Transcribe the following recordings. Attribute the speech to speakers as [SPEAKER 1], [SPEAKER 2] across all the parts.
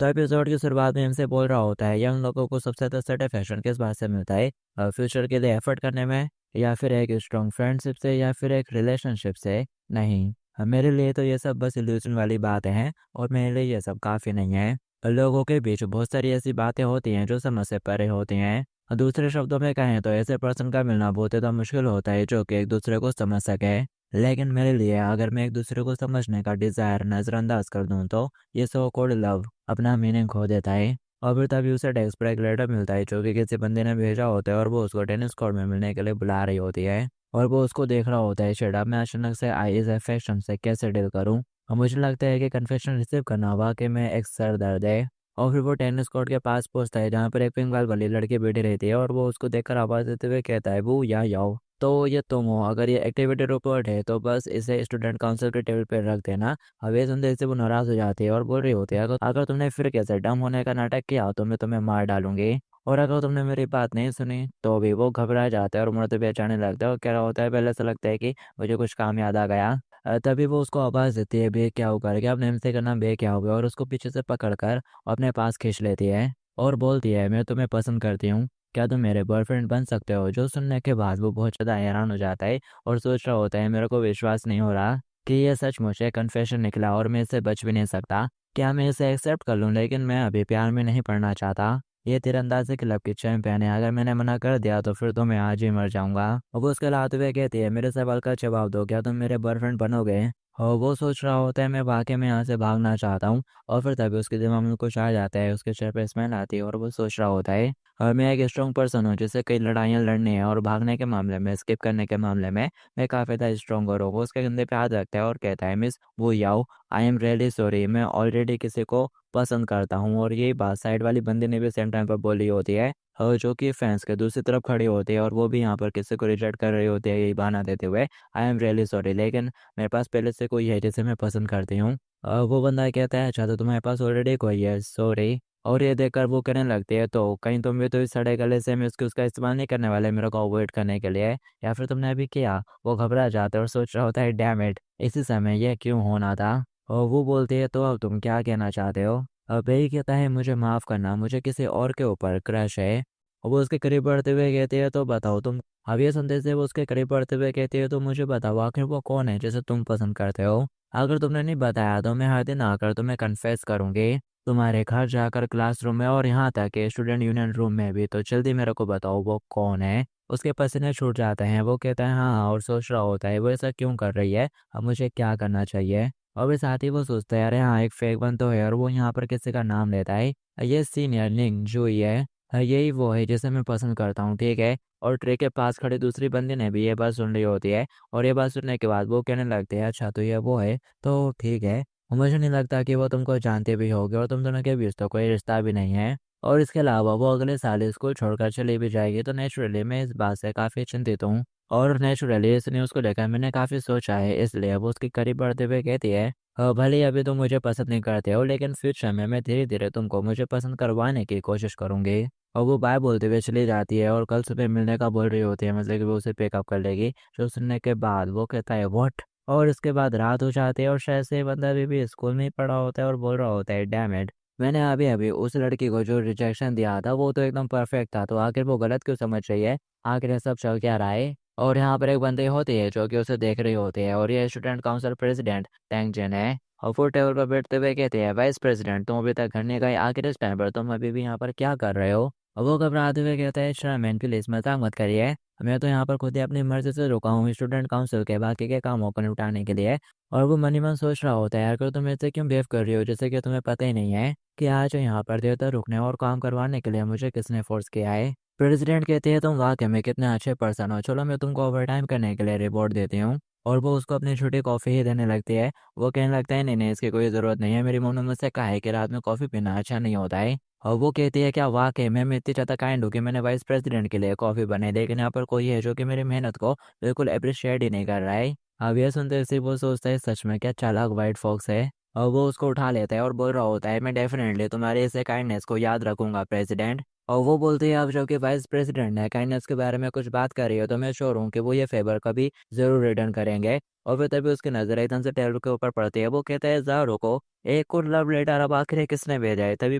[SPEAKER 1] तो एपिसोड की शुरुआत में हमसे बोल रहा होता है यंग लोगों को सबसे ज़्यादा सेटिस्फैक्शन किस बात से मिलता है, फ्यूचर के लिए एफर्ट करने में, या फिर एक स्ट्रॉन्ग फ्रेंडशिप से, या फिर एक रिलेशनशिप से। नहीं, मेरे लिए तो ये सब बस इल्यूजन वाली बातें हैं और मेरे लिए ये सब काफ़ी नहीं है। लोगों के बीच बहुत सारी ऐसी बातें होती हैं जो समझ से परे होती हैं। दूसरे शब्दों में कहें तो ऐसे पर्सन का मिलना बहुत ज़्यादा मुश्किल होता है जो कि एक दूसरे को समझ सके। लेकिन मेरे लिए अगर मैं एक दूसरे को समझने का डिज़ायर नज़रअंदाज कर दूँ तो ये सो कॉल्ड लव अपना मीनिंग खो देता है। और फिर तभी उसे टेक्स्ट पर एक लेटर मिलता है जो कि किसी बंदे ने भेजा होता है और वो उसको टेनिस कोर्ट में मिलने के लिए बुला रही होती है। और वो उसको देख रहा होता है शेड, अब मैं अचानक से आई इस अफेक्शन से कैसे डील करूँ। और मुझे लगता है कि कन्फेशन रिसीव करना वाकई में एक सर दर्द है। और फिर वो टेनिस कोर्ट के पास पहुंचता है जहाँ पर एक पिंक बाल वाली लड़की बैठी रहती है और वो उसको देखकर आवाज़ देते हुए कहता है वो या याओ। तो ये तुम हो, अगर ये एक्टिविटी रिपोर्ट है तो बस इसे स्टूडेंट काउंसिल के टेबल पर रख देना। अब ये सुनते से वो नाराज हो जाती है और बोल रही होती है अगर अगर तुमने फिर कैसे डम होने का नाटक किया तो मैं तुम्हें मार डालूंगी। और अगर तुमने मेरी बात नहीं सुनी तो भी वो घबरा जाता है और मुड़ते हुए जाने लगता है और कह रहा होता है पहले से लगता है कि मुझे कुछ काम याद आ गया। तभी वो उसको आवाज़ देती है बे क्या हुआ करके, अपने हमसे का नाम बे क्या हुआ, और उसको पीछे से पकड़ कर अपने पास खींच लेती है और बोलती है मैं तुम्हें पसंद करती हूँ, क्या तुम मेरे बॉयफ्रेंड बन सकते हो। जो सुनने के बाद वो बहुत ज़्यादा हैरान हो जाता है और सोच रहा होता है मेरे को विश्वास नहीं हो रहा कि ये सच मुझे कन्फेशन निकला और मैं इससे बच भी नहीं सकता। क्या मैं इसे एक्सेप्ट कर लूँ, लेकिन मैं अभी प्यार में नहीं पड़ना चाहता। ये तीरंदाजी क्लब की चैंपियन है, अगर मैंने मना कर दिया तो फिर तो मैं आज ही मर जाऊंगा। और वो उसके लाते हुए कहती है मेरे सवाल का जवाब दो, क्या तुम मेरे बॉयफ्रेंड बनोगे। और वो सोच रहा होता है मैं वाकई में यहाँ से भागना चाहता हूँ। और फिर तभी उसके दिमाग में कुछ आ जाता है, उसके चेहरे पे स्माइल आती है और वो सोच रहा होता है और मैं एक स्ट्रॉन्ग पर्सन हूँ जिसे कई लड़ाइयाँ लड़नी है और भागने के मामले में, स्किप करने के मामले में मैं काफ़ी ज़्यादा स्ट्रॉन्ग और वो उसके कंधे पे हाथ रखता है और कहता है मिस वो याओ, आई एम रियली सॉरी, मैं ऑलरेडी किसी को पसंद करता हूँ। और यही बात साइड वाली बंदी ने भी सेम टाइम पर बोली होती है, और जो कि फैंस के दूसरी तरफ खड़ी होती है और वो भी यहाँ पर किसी को रिजेक्ट कर रही होती है यही बहाना देते हुए आई एम रियली सॉरी, लेकिन मेरे पास पहले से कोई है जिसे मैं पसंद करती हूँ। वो बंदा कहता है अच्छा तो तुम्हारे पास ऑलरेडी कोई है, सॉरी। और ये देखकर वो कहने लगती है तो कहीं तुम भी तो इस सड़े गले से मैं उसका इस्तेमाल नहीं करने वाले मेरे को अवॉइड करने के लिए, या फिर तुमने अभी किया। वो घबरा जाता है और सोच रहा होता है डैम इट, इसी समय ये क्यों होना था। और वो बोलती है तो अब तुम क्या कहना चाहते हो। अब यही कहता है मुझे माफ़ करना, मुझे किसी और के ऊपर क्रश है। और वो उसके करीब बढ़ते हुए कहती है तो बताओ तुम। अब ये सुनते से वो उसके करीब बढ़ते हुए कहती है तो मुझे बताओ आखिर वो कौन है जिसे तुम पसंद करते हो। अगर तुमने नहीं बताया तो मैं हर दिन आकर तुम्हें कन्फेस करूंगी, तुम्हारे घर जाकर, क्लासरूम में, और यहाँ तक कि स्टूडेंट यूनियन रूम में भी। तो जल्दी मेरे को बताओ वो कौन है। उसके पसीने छूट जाते हैं, वो कहता है हाँ हाँ, और सोच रहा होता है वो ऐसा क्यों कर रही है, अब मुझे क्या करना चाहिए। और भी साथ ही वो सोचता है अरे हाँ एक फेक वन तो है, और वो यहाँ पर किसी का नाम लेता है। ये सीनियर लिंग जो ही है, यही वो है जिसे मैं पसंद करता हूँ, ठीक है। और ट्रे के पास खड़ी दूसरी बंदी ने भी ये बात सुन रही होती है और ये बात सुनने के बाद वो कहने लगते हैं अच्छा तो ये वो है, तो ठीक है। मुझे नहीं लगता कि वो तुमको जानते भी होगे और तुम दोनों के बीच तो कोई रिश्ता भी नहीं है। और इसके अलावा वो अगले साल स्कूल छोड़कर चली भी जाएगी, तो नेचुरली मैं इस बात से काफ़ी चिंतित हूँ। और नेचुरली इस न्यूज़ को लेकर मैंने काफ़ी सोचा है, इसलिए वो उसके करीब बढ़ते हुए कहती है भले ही अभी तुम मुझे पसंद नहीं करते हो, लेकिन फ्यूचर में मैं धीरे धीरे तुमको मुझे पसंद करवाने की कोशिश करूंगी। और वो बाय बोलते हुए चली जाती है और कल सुबह मिलने का बोल रही होती है, मतलब कि वो उसे पिकअप कर लेगी। जो सुनने के बाद वो कहता है व्हाट। और इसके बाद रात हो जाती है और शायद से ये बंदा अभी भी स्कूल में ही पढ़ा होता है और बोल रहा होता है डैम इट, मैंने अभी अभी उस लड़की को जो रिजेक्शन दिया था वो तो एकदम परफेक्ट था, तो आखिर वो गलत क्यों समझ रही है, आखिर ये सब चल क्या रहा है। और यहाँ पर एक बंदी होती है जो कि उसे देख रही होती है और ये स्टूडेंट काउंसिल प्रेसिडेंट टैंग जेन है। और फुट टेबल पर बैठते हुए कहते हैं वाइस प्रेसिडेंट तुम अभी तक घर नहीं गए, आखिर इस टाइम पर तुम अभी भी यहाँ पर क्या कर रहे हो। और वो घबराते हुए कहता है शर्मैन प्लीज मजाक मत करिए, मैं तो यहाँ पर खुद ही अपनी मर्जी से रुका हूँ स्टूडेंट काउंसिल के बाकी के कामों को निपटाने के लिए। और वो मन ही मन सोच रहा होता है यार तुम ऐसे क्यों बिहेव कर रही हो जैसे कि तुम्हें पता ही नहीं है कि आज यहाँ पर देर तक रुकने और काम करवाने के लिए मुझे किसने फोर्स किया है। प्रेसिडेंट कहते हैं तुम वाकई में कितने अच्छे पर्सन हो, चलो मैं तुमको ओवर टाइम करने के लिए रिवॉर्ड देती हूँ। और वो उसको अपनी छोटी कॉफ़ी ही देने लगती है। वो कहने लगता है नहीं नहीं इसकी कोई ज़रूरत नहीं है, मेरी मम्मी ने मुझसे कहा है कि रात में कॉफ़ी पीना अच्छा नहीं होता है। और वो कहती है क्या वाकई में मैं इतनी ज़्यादा काइंड हूँ कि मैंने वाइस प्रेसिडेंट के लिए कॉफ़ी बनाई, लेकिन यहाँ पर कोई है जो कि मेरी मेहनत को बिल्कुल अप्रिशिएट ही नहीं कर रहा है। अब ये सुनते से वो सोचता है सच में क्या चालाक वाइट फॉक्स है। और वो उसको उठा लेता है और बोल रहा होता है मैं डेफिनेटली तुम्हारे इस काइंडनेस को याद रखूंगा प्रेसिडेंट। और वो बोलते हैं अब जो कि वाइस प्रेसिडेंट है काइंडनेस के बारे में कुछ बात कर रही हो तो मैं श्योर हूँ कि वो ये फेवर कभी ज़रूर रिटर्न करेंगे। और फिर तभी उसकी नज़र एकदम से टेबल के ऊपर पड़ती है। वो कहता है, ज़रा रुको, एक और लव लेटर अब आखिर किसने भेजा है? तभी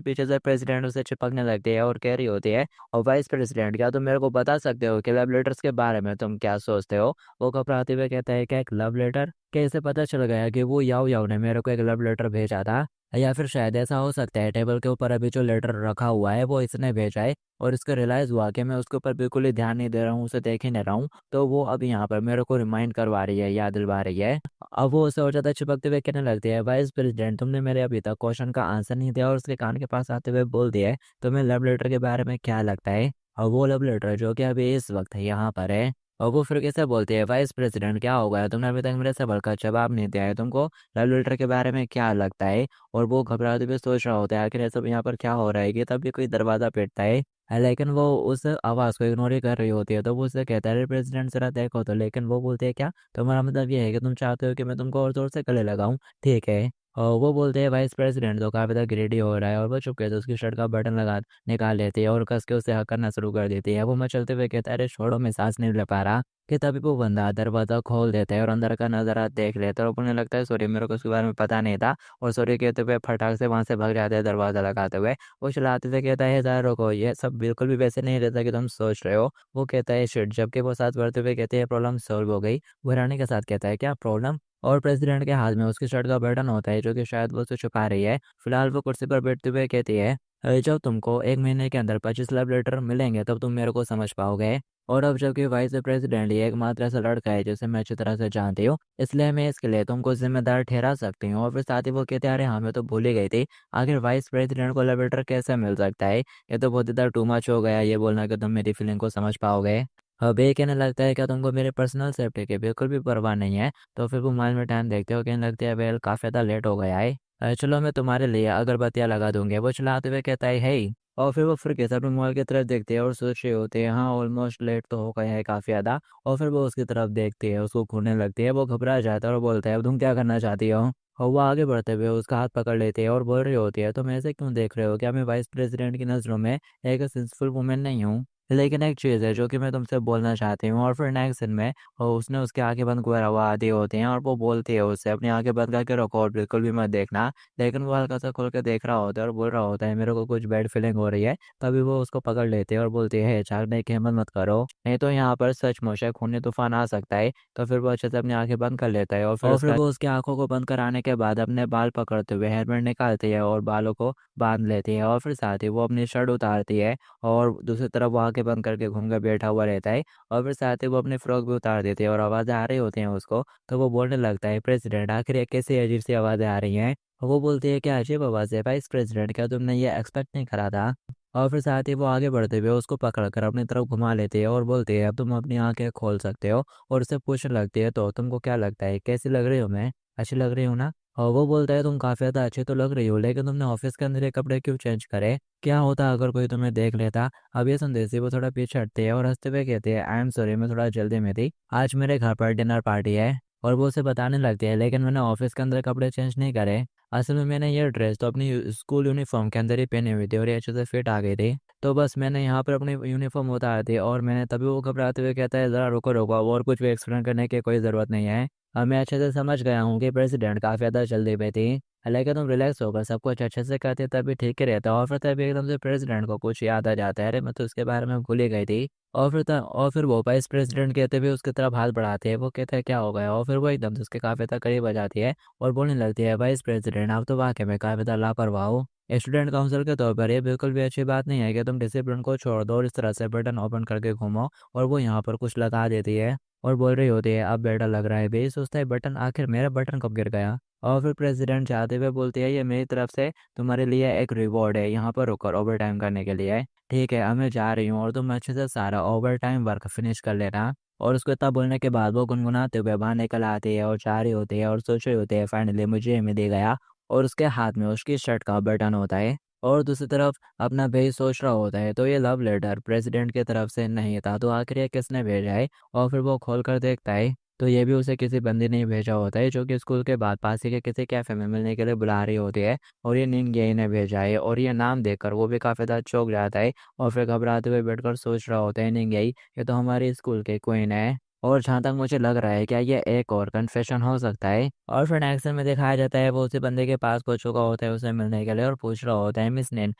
[SPEAKER 1] पीछे से प्रेसिडेंट उसे चिपकने लगती है और कह रही होती है, और वाइस प्रेसिडेंट, क्या तुम मेरे को बता सकते हो कि लव लेटर्स के बारे में तुम क्या सोचते हो? वो घबराते हुए कहता है, क्या एक लव लेटर? क्या इसे पता चल गया कि वो याओ याओ ने मेरे को एक लव लेटर भेजा था? या फिर शायद ऐसा हो सकता है टेबल के ऊपर अभी जो लेटर रखा हुआ है वो इसने भेजा है, और इसको रियलाइज़ हुआ कि मैं उसके ऊपर बिल्कुल ही ध्यान नहीं दे रहा हूँ, उसे देख ही नहीं रहा हूँ, तो वो अब यहाँ पर मेरे को रिमाइंड करवा रही है, याद दिलवा रही है। अब वो उसे और ज़्यादा चिपकते हुए कहने लगती है, वाइस प्रेसिडेंट, तुमने मेरे अभी तक क्वेश्चन का आंसर नहीं दिया, और उसके कान के पास आते हुए बोल दिया है, तुम्हें लव लेटर के बारे में क्या लगता है? और वो लव लेटर जो कि अभी इस वक्त है यहाँ पर है। और वो फिर कैसे बोलती है, वाइस प्रेसिडेंट, क्या हो गया? तुमने अभी तक मेरे सवाल का जवाब नहीं दिया है, तुमको लव लेटर के बारे में क्या लगता है? और वो घबराते हुए सोच रहा होता है आखिर ये सब यहाँ पर क्या हो रहा है, कि तभी कोई दरवाज़ा पीटता है। लेकिन वो उस आवाज़ को इग्नोर ही कर रही होती है, तो वो उससे कहता है, अरे प्रेसिडेंट ज़रा देखो तो। लेकिन वो बोलती है, क्या तुम्हारा मतलब ये है कि तुम चाहते हो कि मैं तुमको और ज़ोर से गले लगाऊं? ठीक है। और वो बोलते हैं, वाइस प्रेसिडेंट तो काफ़ी ज़्यादा ग्रेडी हो रहा है, और वो चुपके से उसकी शर्ट का बटन लगा निकाल लेती है और कस के उसे हक करना शुरू कर देती है। वो मचलते हुए कहता है, अरे छोड़ो, मैं सांस नहीं ले पा रहा। कि तभी वो बंदा दरवाज़ा खोल देता है और अंदर का नज़ारा देख लेता है, और उन्हें लगता है, सॉरी, मेरे को इसके बारे में पता नहीं था। और सॉरी कहते हुए फटाक से वहाँ से भाग जाते हैं दरवाज़ा लगाते हुए। वो चिल्लाते थे, कहता है, ज़रा रुको, ये सब बिल्कुल भी वैसे नहीं रहता कि तुम सोच रहे हो। वो कहता है, शिट, जबकि वो साथ बढ़ते हुए कहते हैं, प्रॉब्लम सॉल्व हो गई। वो हैरानी के साथ कहता है, क्या प्रॉब्लम? और प्रेसिडेंट के हाथ में उसकी शर्ट का बटन होता है, जो कि शायद वो उसे छुपा रही है। फिलहाल वो कुर्सी पर बैठते हुए कहती है, जब तुमको 1 महीने के अंदर 25 लव लेटर मिलेंगे तब तुम मेरे को समझ पाओगे। और अब जबकि वाइस प्रेसिडेंट ये एकमात्र ऐसा लड़का है जिसे मैं अच्छी तरह से जानती हूँ, इसलिए मैं इसके लिए तुमको जिम्मेदार ठहरा सकती हूँ। और फिर साथ ही वो कहते हैं, अरे हाँ, मैं तो भूल ही गई थी, आखिर वाइस प्रेसिडेंट को लव लेटर कैसे मिल सकता है? ये तो बहुत ज़्यादा टू मच हो गया, ये बोलना कि तुम मेरी फीलिंग को समझ पाओगे। अब ये कहने लगता है, क्या तुमको मेरे पर्सनल सेफ्टी की बिल्कुल भी परवाह नहीं है? तो फिर वो मोबाइल में टाइम देखते हो, कहने लगती है, वेल काफ़ी ज़्यादा लेट हो गया है, चलो मैं तुम्हारे लिए अगरबत्तियाँ लगा दूंगी। वो चलाते हुए कहता है, हे। और फिर वो फिर कैसे अपने मोबाइल की तरफ देखते हैं और सोच रहे होते हैं, हाँ ऑलमोस्ट लेट तो हो गया है काफ़ी ज़्यादा। और फिर वो उसकी तरफ देखती है, उसको घूरने लगती है, वो घबरा जाता है और बोलता है, अब तुम क्या करना चाहती हो? और वो आगे बढ़ते हुए उसका हाथ पकड़ लेती है और बोल रही होती है, तुम ऐसे क्यों देख रहे हो? क्या मैं वाइस प्रेसिडेंट की नज़रों में एक सेंसफुल वुमेन नहीं हूँ? लेकिन एक चीज़ है जो कि मैं तुमसे बोलना चाहती हूँ। और फिर नेक्स्ट दिन में उसने उसकी आंखें बंद करवा दी होती हैं, और वो बोलती है उससे, अपनी आंखें बंद करके रखो और बिल्कुल भी मत देखना। लेकिन वो हल्का सा खोल के देख रहा होता है और बोल रहा होता है, मेरे को कुछ बैड फीलिंग हो रही है। तभी वो उसको पकड़ लेते हैं और बोलती है, जागने की हिम्मत मत करो, नहीं तो यहाँ पर सचमुच एक खूनी तूफान आ सकता है। तो फिर वो अच्छे से अपनी आंखें बंद कर लेता है, और फिर वो उसकी आंखों को बंद कराने के बाद अपने बाल पकड़ते हुए हेलमेट निकालती है और बालों को बांध लेती है। और फिर साथ ही वो अपनी शर्ट उतारती है, और दूसरी तरफ वो आंखें बंद करके घूम कर बैठा हुआ रहता है। और फिर साथ ही वो अपनी फ्रॉक भी उतार देती है, और आवाज़ें आ रही होती हैं उसको। तो वो बोलने लगता है, प्रेसिडेंट, आखिर ये कैसी अजीब सी आवाज़ें आ रही हैं? वो बोलती है, क्या अजीब आवाज़ है वाइस प्रेसिडेंट, क्या तुमने ये एक्सपेक्ट नहीं करा था? और फिर साथ ही वो आगे बढ़ते हुए उसको पकड़ कर अपनी तरफ घुमा लेती है और बोलती है, अब तुम अपनी आंखें खोल सकते हो। और उससे पूछने लगती है, तो तुमको क्या लगता है, कैसी लग रही हूँ मैं? अच्छी लग रही हूँ ना? और वो बोलता है, तुम काफ़ी ज़्यादा अच्छी तो लग रही हो, लेकिन तुमने ऑफिस के अंदर ये कपड़े क्यों चेंज करे? क्या होता अगर कोई तुम्हें देख लेता? अब ये सुनते ही वो थोड़ा पीछे हटती है और हंसते हुए कहती है, आई एम सॉरी, मैं थोड़ा जल्दी में थी, आज मेरे घर पर डिनर पार्टी है। और वो उसे बताने लगती है, लेकिन मैंने ऑफिस के अंदर कपड़े चेंज नहीं करे, असल में मैंने ये ड्रेस तो अपनी स्कूल यूनिफॉर्म के अंदर ही पहनी हुई थी और ये अच्छे से फिट आ गई थी। तो बस मैंने यहाँ पर अपनी यूनिफॉर्म उतार दी, और मैंने तभी वो घबराते हुए कहता है, ज़रा रुको रुको, और कुछ भी एक्सप्लेन करने की कोई ज़रूरत नहीं है। अब मैं अच्छे से समझ गया हूँ कि प्रेसिडेंट काफ़ी ज़्यादा जल्दी में थी, लेकिन तुम रिलैक्स होकर सब कुछ अच्छे से करते तभी ठीक ही रहता। और फिर तभी एकदम से प्रेसिडेंट को कुछ याद आ जाता है, अरे मैं तो उसके बारे में भूल ही गई थी। और फिर वो वाइस प्रेसिडेंट कहते हुए उसकी तरफ हाथ बढ़ाते हैं, वो कहते हैं, क्या हो गया? और फिर वो एकदम से उसके काफ़ी ज़्यादा करीब आ जाती है और बोलने लगती है, वाइस प्रेसिडेंट, आप तो वाकई में काफ़ी ज़्यादा लापरवाह हो। स्टूडेंट काउंसिल के तौर पर ये बिल्कुल भी अच्छी बात नहीं है कि तुम डिसिप्लिन को छोड़ दो और इस तरह से बटन ओपन करके घूमो। और वो यहाँ पर कुछ लगा देती है और बोल रही होती है, अब बेटा लग रहा है बे, सोचता है, बटन, आखिर मेरा बटन कब गिर गया? और फिर प्रेसिडेंट जाते हुए बोलती है, ये मेरी तरफ से तुम्हारे लिए एक रिवॉर्ड है, यहाँ पर रुकर ओवर टाइम करने के लिए। ठीक है, अब मैं जा रही हूँ और तुम अच्छे से सारा ओवर टाइम वर्क फिनिश कर लेना। और उसको इतना बोलने के बाद वो गुनगुनाते हुए बाहर निकल आती है और जा रही होती है और सोच रही होती है, फाइनली मुझे ये मिल गया। और उसके हाथ में उसकी शर्ट का बटन होता है, और दूसरी तरफ अपना भाई सोच रहा होता है, तो ये लव लेटर प्रेसिडेंट की तरफ से नहीं था, तो आखिर ये किसने भेजा है? और फिर वो खोल कर देखता है, तो ये भी उसे किसी बंदी ने भेजा होता है, जो कि स्कूल के बाद पास ही के किसी कैफे में मिलने के लिए बुला रही होती है। और ये निंग यही ने भेजा है, और ये नाम देखकर वो भी काफ़ी ज़्यादा चौंक जाता है और फिर घबराते हुए बैठकर सोच रहा होता है, निंग यही, ये तो हमारे स्कूल के क्वीन है। और जहाँ तक मुझे लग रहा है क्या ये एक और कन्फेशन हो सकता है। और फिर नेक्स्ट में दिखाया जाता है वो उसी बंदे के पास पहुंच चुका होता है उसे मिलने के लिए और पूछ रहा होता है, मिस नैन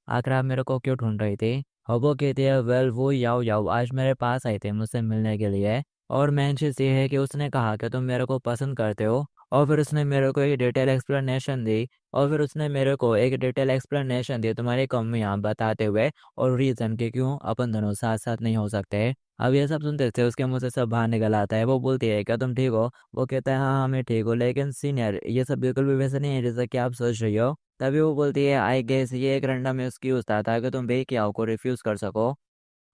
[SPEAKER 1] आखिर आप मेरे को क्यों ढूंढ रही थी। और वो कहती है, वेल वो याओ याओ आज मेरे पास आई थी मुझसे मिलने के लिए, और मेन चीज़ ये है कि उसने कहा कि तुम मेरे को पसंद करते हो। और फिर उसने मेरे को एक डिटेल एक्सप्लेनेशन दी, और फिर उसने मेरे को एक डिटेल एक्सप्लेनेशन दी तुम्हारी कमियां बताते हुए, और रीज़न कि क्यों अपन दोनों साथ साथ नहीं हो सकते। अब ये सब सुनते थे उसके मुंह से सब बाहर निकल आता है। वो बोलती है, क्या तुम ठीक हो? वो कहता है, हाँ हाँ मैं ठीक हूँ, लेकिन सीनियर ये सब बिल्कुल भी वैसे नहीं है जैसा कि आप सोच रही हो। तभी वो बोलती है, आई गेस ये एक रैंडम एक्सक्यूज था ताकि तुम बेकियाओ को रिफ्यूज़ कर सको।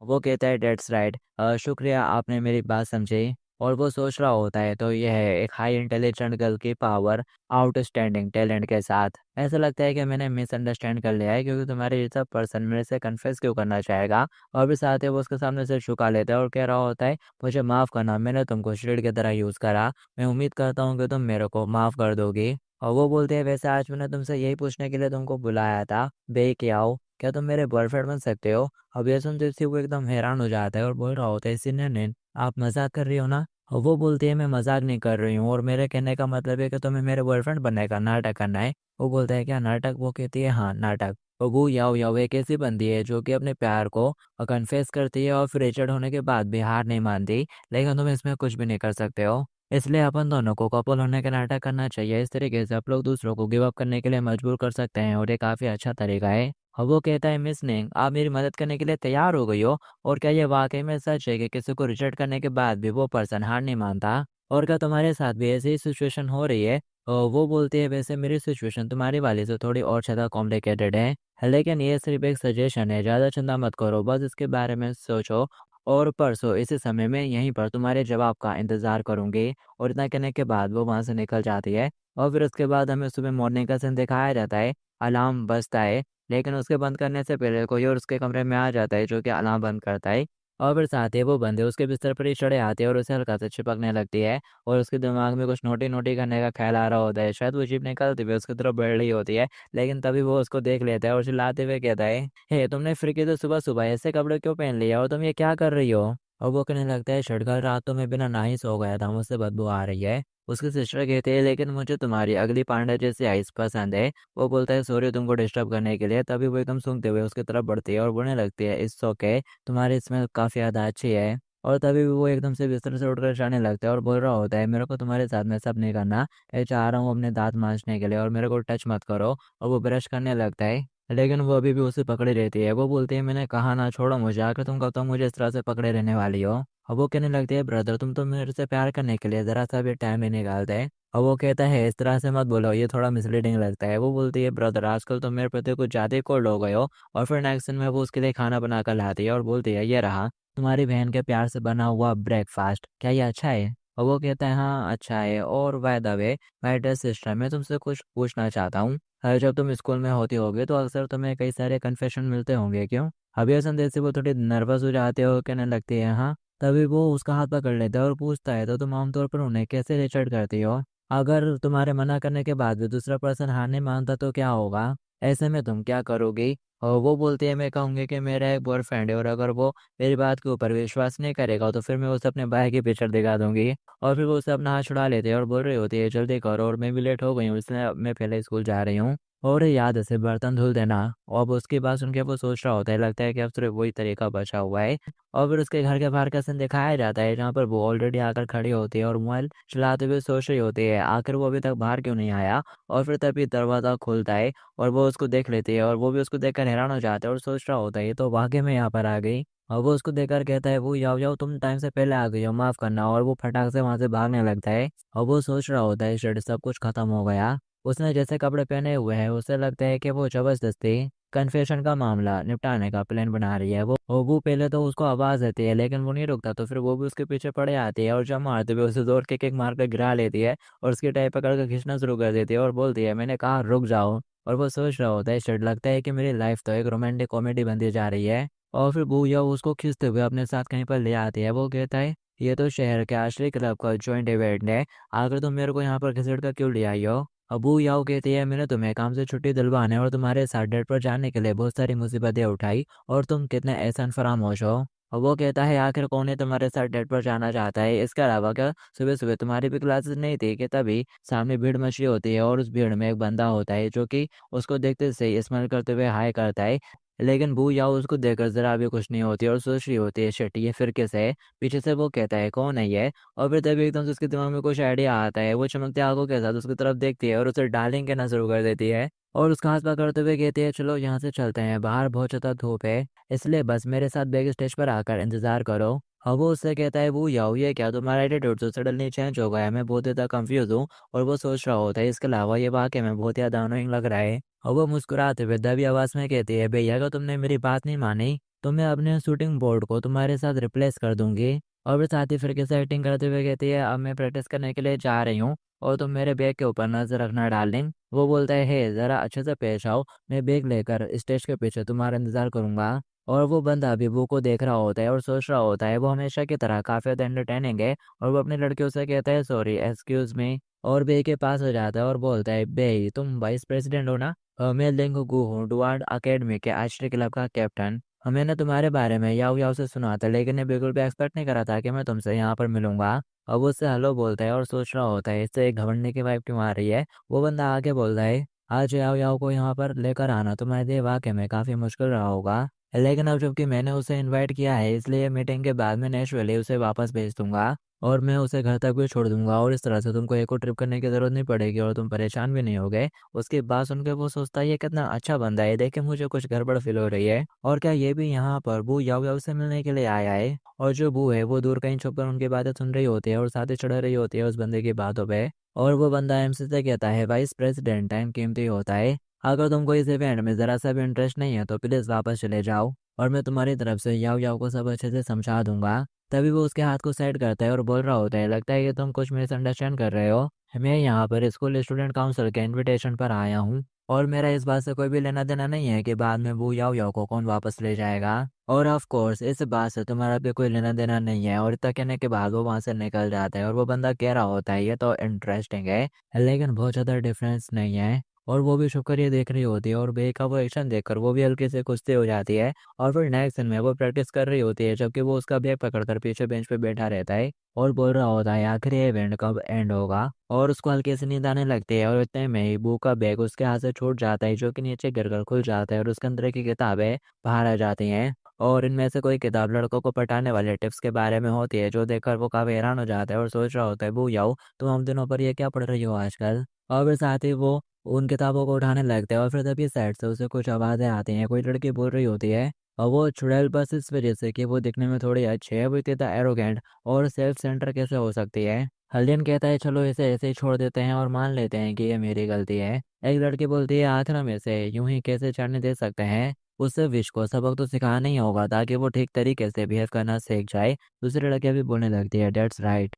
[SPEAKER 1] वो कहता है, डेट्स राइट, शुक्रिया आपने मेरी बात समझी। और वो सोच रहा होता है तो यह है एक हाई इंटेलिजेंट गर्ल की पावर आउटस्टैंडिंग टैलेंट के साथ। ऐसा लगता है कि मैंने मिसअंडरस्टैंड कर लिया है, क्योंकि तुम्हारे जैसा पर्सन मेरे से कन्फेस क्यों करना चाहेगा। और भी साथ ही वो उसके सामने से झुका लेता है और कह रहा होता है, मुझे माफ़ करना, मैंने तुमको शील्ड की तरह यूज़ करा। मैं उम्मीद करता हूँ कि तुम मेरे को माफ़ कर दोगी। और वो बोलते हैं, वैसे आज मैंने तुमसे यही पूछने के लिए तुमको बुलाया था, बे क्या हो, क्या तुम मेरे बॉयफ्रेंड बन सकते हो? अब ये सुनते ही वो एकदम हैरान हो जाता है और बोल रहा होता है, सिनैन आप मजाक कर रही हो ना? और वो बोलती है, मैं मजाक नहीं कर रही हूँ, और मेरे कहने का मतलब है कि तुम्हें मेरे बॉयफ्रेंड बनने का नाटक करना है। वो बोलता है, क्या नाटक? वो कहती है, हाँ नाटक। और वो याओ याओ एक ऐसी बंदी है जो कि अपने प्यार को कन्फेस करती है और फिर रिजेक्ट होने के बाद भी हार नहीं मानती, लेकिन तुम इसमें कुछ भी नहीं कर सकते हो। इसलिए अपन दोनों को कपल होने का नाटक करना चाहिए। इस तरीके से आप लोग दूसरों को गिव अप करने के लिए मजबूर कर सकते हैं, और ये काफ़ी अच्छा तरीका है। और वो कहता है, मिस नेंग आप मेरी मदद करने के लिए तैयार हो गई हो? और क्या ये वाकई में सच है कि किसी को रिजेक्ट करने के बाद भी वो पर्सन हार नहीं मानता? और क्या तुम्हारे साथ भी ऐसी ही सिचुएशन हो रही है? वो बोलती है, वैसे मेरी सिचुएशन तुम्हारी वाली से थोड़ी और ज़्यादा कॉम्प्लिकेटेड है, लेकिन ये सिर्फ एक सजेशन है, ज़्यादा चिंता मत करो, बस इसके बारे में सोचो। और परसों इसी समय में यहीं पर तुम्हारे जवाब का इंतज़ार करूँगी। और इतना कहने के बाद वो वहाँ से निकल जाती है। और फिर उसके बाद हमें सुबह मॉर्निंग का सीन दिखाया जाता है। अलार्म बजता है, लेकिन उसके बंद करने से पहले कोई और उसके कमरे में आ जाता है जो कि अलार्म बंद करता है। और फिर साथ ही वो बंदे उसके बिस्तर पर ही चढ़े आते हैं और उसे हल्का से चिपकने लगती है। और उसके दिमाग में कुछ नोटी नोटी करने का ख्याल आ रहा होता है, शायद वो जीप निकलती हुई उसकी तरफ बढ़ रही होती है। लेकिन तभी वो उसको देख लेता है और चिल्लाते हुए कहता है, हे तुमने फिर के तो सुबह सुबह ऐसे कपड़े क्यों पहन लिए, और तुम ये क्या कर रही हो? और वो कहने लगता है, छड़कल रात तो मैं बिना नहाए सो गया था, मुझसे बदबू आ रही है। उसकी सिस्टर कहती है, लेकिन मुझे तुम्हारी अगली पांडा जैसी आइस पसंद है। वो बोलता है, सॉरी तुमको डिस्टर्ब करने के लिए। तभी वो एकदम सूंघते हुए उसकी तरफ बढ़ती है और बोलने लगती है, इट्स ओके, तुम्हारी स्मेल काफ़ी ज़्यादा अच्छी है। और तभी वो एकदम से बिस्तर से उठकर जाने लगता है और बोल रहा होता है, मेरे को तुम्हारे साथ में सब नहीं करना, मैं चाह रहा हूँ अपने दांत मांजने के लिए, और मेरे को टच मत करो। और वो ब्रश करने लगता है, लेकिन वो अभी भी उसे पकड़े रहती है। वो बोलती है, मैंने कहा ना, छोड़ो मुझे, आकर तुम कब तक मुझे इस तरह से पकड़े रहने वाली हो? और वो कहने लगती है, ब्रदर तुम तो मेरे से प्यार करने के लिए ज़रा सा भी टाइम नहीं निकालते हैं। और वो कहता है, इस तरह से मत बोलो, ये थोड़ा मिसलीडिंग लगता है। वो बोलती है, ब्रदर आजकल तुम मेरे प्रति कुछ ज़्यादा ही कोल्ड हो गए हो। और फिर नेक्स्ट दिन में वो उसके लिए खाना बना कर लाती है और बोलती है, ये रहा तुम्हारी बहन के प्यार से बना हुआ ब्रेकफास्ट, क्या ये अच्छा है? और वो कहता है, हाँ अच्छा है, और by the way my dear sister, मैं तुमसे कुछ पूछना चाहता हूँ। जब तुम स्कूल में होती होगी तो अक्सर तुम्हें कई सारे कन्फेशन मिलते होंगे, क्यों? अभी ये सुनते से वो थोड़ी नर्वस हो जाते हो, कहने लगती है, हाँ। तभी वो उसका हाथ पकड़ लेता है और पूछता है, तो तुम आमतौर पर उन्हें कैसे रिचेक्ट करती हो? अगर तुम्हारे मना करने के बाद भी दूसरा पर्सन हार नहीं मानता तो क्या होगा? ऐसे में तुम क्या करोगी? और वो बोलती है, मैं कहूँगी कि मेरा एक बॉयफ्रेंड है, और अगर वो मेरी बात के ऊपर विश्वास नहीं करेगा तो फिर मैं उसे अपने भाई की पिक्चर दिखा दूंगी। और फिर वो उसे अपना हाथ छुड़ा लेते हैं और बोल रही होती है, जल्दी करो, और मैं भी लेट हो गई हूँ, इसलिए मैं पहले स्कूल जा रही हूँ। और याद है से बर्तन धुल देना। और अब उसकी बात सुन के वो सोच रहा होता है, लगता है कि अब सिर्फ वही तरीका बचा हुआ है। और फिर उसके घर के बाहर का सीन दिखाया जाता है, जहाँ पर वो ऑलरेडी आकर खड़ी होती है और मोबाइल चलाते हुए सोच रही होती है, आखिर वो अभी तक बाहर क्यों नहीं आया। और फिर तभी दरवाज़ा खुलता है और वो उसको देख लेती है, और वो भी उसको देखकर हैरान हो जाता है और सोच रहा होता है, ये तो वाकई में यहाँ पर आ गई। और वो उसको देखकर कहता है, वो याओ याओ तुम टाइम से पहले आ गई हो, माफ़ करना। और वो फटाक से वहाँ से भागने लगता है। और वो सोच रहा होता है, शायद सब कुछ खत्म हो गया। उसने जैसे कपड़े पहने हुए हैं, उसे लगता है कि वो ज़बरदस्ती कन्फेशन का मामला निपटाने का प्लान बना रही है। वो पहले तो उसको आवाज़ देती है, लेकिन वो नहीं रुकता, तो फिर वो भी उसके पीछे पड़े आती है और जब मारते हुए उसे जोर के किक मार कर गिरा लेती है। और उसकी टाई पकड़ कर खींचना शुरू कर देती है और बोलती है, मैंने कहा रुक जाओ। और वो सोच रहा होता है, शायद लगता है कि मेरी लाइफ तो एक रोमांटिक कॉमेडी बनती जा रही है। और फिर भूया उसको खींचते हुए अपने साथ कहीं पर ले आती है। वो कहता है, ये तो शहर के आश्रय क्लब का जॉइंट इवेंट है, आकर तुम मेरे को यहाँ पर घसीट कर क्यों ले आई हो? अबू याओ कहती है, मैंने तुम्हें काम से छुट्टी दिलवाने और तुम्हारे साथ डेट पर जाने के लिए बहुत सारी मुसीबतें उठाई, और तुम कितने एहसान फरामोश हो। और वो कहता है आखिर कौन है तुम्हारे साथ डेट पर जाना चाहता है, इसके अलावा क्या सुबह सुबह तुम्हारी भी क्लासेस नहीं थी? कि तभी सामने भीड़ मची होती है और उस भीड़ में एक बंदा होता है जो कि उसको देखते से स्माइल करते हुए हाय करता है। लेकिन बू याओ उसको देखकर जरा भी खुश नहीं होती और सोच रही होती है शिट ये फिर किस है। पीछे से वो कहता है कौन है ये। और फिर तभी एकदम से उसके दिमाग में कुछ आइडिया आता है, वो चमकती आंखों के साथ उसकी तरफ देखती है और उसे डार्लिंग कहना शुरू कर देती है। और उसका हाथ पकड़ते हुए कहती है चलो यहाँ से चलते हैं, बाहर बहुत ज़्यादा धूप है, इसलिए बस मेरे साथ बैक स्टेज पर आकर इंतजार करो। और वो उससे कहता है वो याओ ये क्या तुम्हारा एटीट्यूड तो सडनली चेंज हो गया है, मैं बहुत ज़्यादा कंफ्यूज हूँ। और वो सोच रहा होता है इसके अलावा ये वाकई में बहुत ज़्यादा अनोइंग लग रहा है। और वो मुस्कुराते हुए दबी आवाज़ में कहती है भैया अगर तुमने मेरी बात नहीं मानी तो मैं अपने शूटिंग बोर्ड को तुम्हारे साथ रिप्लेस कर दूंगी। और फिर साथ ही फिर से एक्टिंग करते हुए कहती है अब मैं प्रैक्टिस करने के लिए जा रही हूँ और तुम मेरे बैग के ऊपर नजर रखना डार्लिंग। वो बोलता है हे ज़रा अच्छे से पेश आओ, मैं बैग लेकर स्टेज के पीछे तुम्हारा इंतजार करूंगा। और वो बंदा भी वो को देख रहा होता है और सोच रहा होता है वो हमेशा की तरह काफ़ी ज़्यादा एंटरटेनिंग है। और वो अपनी लड़कियों से कहता है सॉरी एक्सक्यूज मी। और बे के पास हो जाता है और बोलता है बे तुम वाइस प्रेसिडेंट हो ना? मैं लिंगू हूँ डुआर्ड अकेडमी के आर्चरी क्लब का कैप्टन। मैंने तुम्हारे बारे में याओ याओ से सुना था लेकिन ये बिल्कुल भी एक्सपेक्ट नहीं करा था कि मैं तुमसे यहाँ पर मिलूंगा। अब वो उससे हेलो बोलता है और सोच रहा होता है इससे एक घमंडी की वाइब क्यों आ रही है। वो बंदा आगे बोलता है आज याओ याओ को यहाँ पर लेकर आना तुम्हारे लिए वाकई में काफ़ी मुश्किल रहा होगा, लेकिन अब जबकि मैंने उसे इनवाइट किया है इसलिए मीटिंग के बाद में नेचुरली उसे वापस भेज दूंगा और मैं उसे घर तक भी छोड़ दूंगा और इस तरह से तुमको एक और ट्रिप करने की ज़रूरत नहीं पड़ेगी और तुम परेशान भी नहीं होगे। उसकी बात सुनकर वो सोचता है ये कितना अच्छा बंदा है, देख के मुझे कुछ गड़बड़ फील हो रही है। और क्या ये भी यहाँ पर बू याओ याओ से मिलने के लिए आया है? और जो बू है वो दूर कहीं छुपकर उनकी बातें सुन रही होती है और साथ ही चढ़ रही होती है उस बंदे की बातों पे। और वो बंदा एमसी से कहता है वाइस प्रेसिडेंट टाइम कीमती होता है, अगर तुमको इस इवेंट में ज़रा सा भी इंटरेस्ट नहीं है तो प्लीज़ वापस चले जाओ और मैं तुम्हारी तरफ से याओ याओ को सब अच्छे से समझा दूंगा। तभी वो उसके हाथ को साइड करता है और बोल रहा होता है लगता है कि तुम कुछ मिसअंडरस्टैंड कर रहे हो, मैं यहाँ पर स्कूल स्टूडेंट काउंसिल के इनविटेशन पर आया हूँ और मेरा इस बात से कोई भी लेना देना नहीं है कि बाद में वो याओ याओ को कौन वापस ले जाएगा। और ऑफ कोर्स इस बात से तुम्हारा भी कोई लेना देना नहीं है। और इतना कहने के बाद वो वहाँ से निकल जाता है और वो बंदा कह रहा होता है ये तो इंटरेस्टिंग है लेकिन बहुत ज़्यादा डिफरेंस नहीं है। और वो भी छुपकर ये देख रही होती है और बे का वो एक्शन देखकर वो भी हल्के से कुश्ती हो जाती है। और फिर नेक्स्ट दिन में वो प्रैक्टिस कर रही होती है जबकि वो उसका बैग पकड़कर पीछे बेंच पे बैठा रहता है और बोल रहा होता है आखिर ये इवेंट कब एंड होगा। और उसको हल्के से नींद आने लगती है और इतने में ही बू का बैग उसके हाथ से छूट जाता है जो कि नीचे गिरकर खुल जाता है और उसके अंदर की किताबें बाहर आ जाती हैं। और इनमें से कोई किताब लड़कों को पटाने वाले टिप्स के बारे में होती है जो देखकर वो काफ़ी हैरान हो जाता है और सोच रहा होता है बू याओ तुम हम दिनों पर ये क्या पढ़ रही हो आजकल। और फिर साथ ही वो उन किताबों को उठाने लगते हैं और फिर तभी साइड से उसे कुछ आवाज़ें आती हैं, कोई लड़की बोल रही होती है और वो चुड़ैल बस इस वजह से कि वो दिखने में थोड़ी अच्छी है, वो इतना एरोगेंट और सेल्फ सेंटर कैसे हो सकती है। हल्दियन कहता है चलो इसे ऐसे ही छोड़ देते हैं और मान लेते हैं कि ये मेरी गलती है। एक लड़की बोलती है आखिर हम इसे यूं ही कैसे चढ़ने दे सकते हैं, उससे विश को सबक तो सिखाना ही होगा ताकि वो ठीक तरीके से बिहेव करना सीख जाए। दूसरी लड़कियां भी बोलने लगती है डेट्स राइट,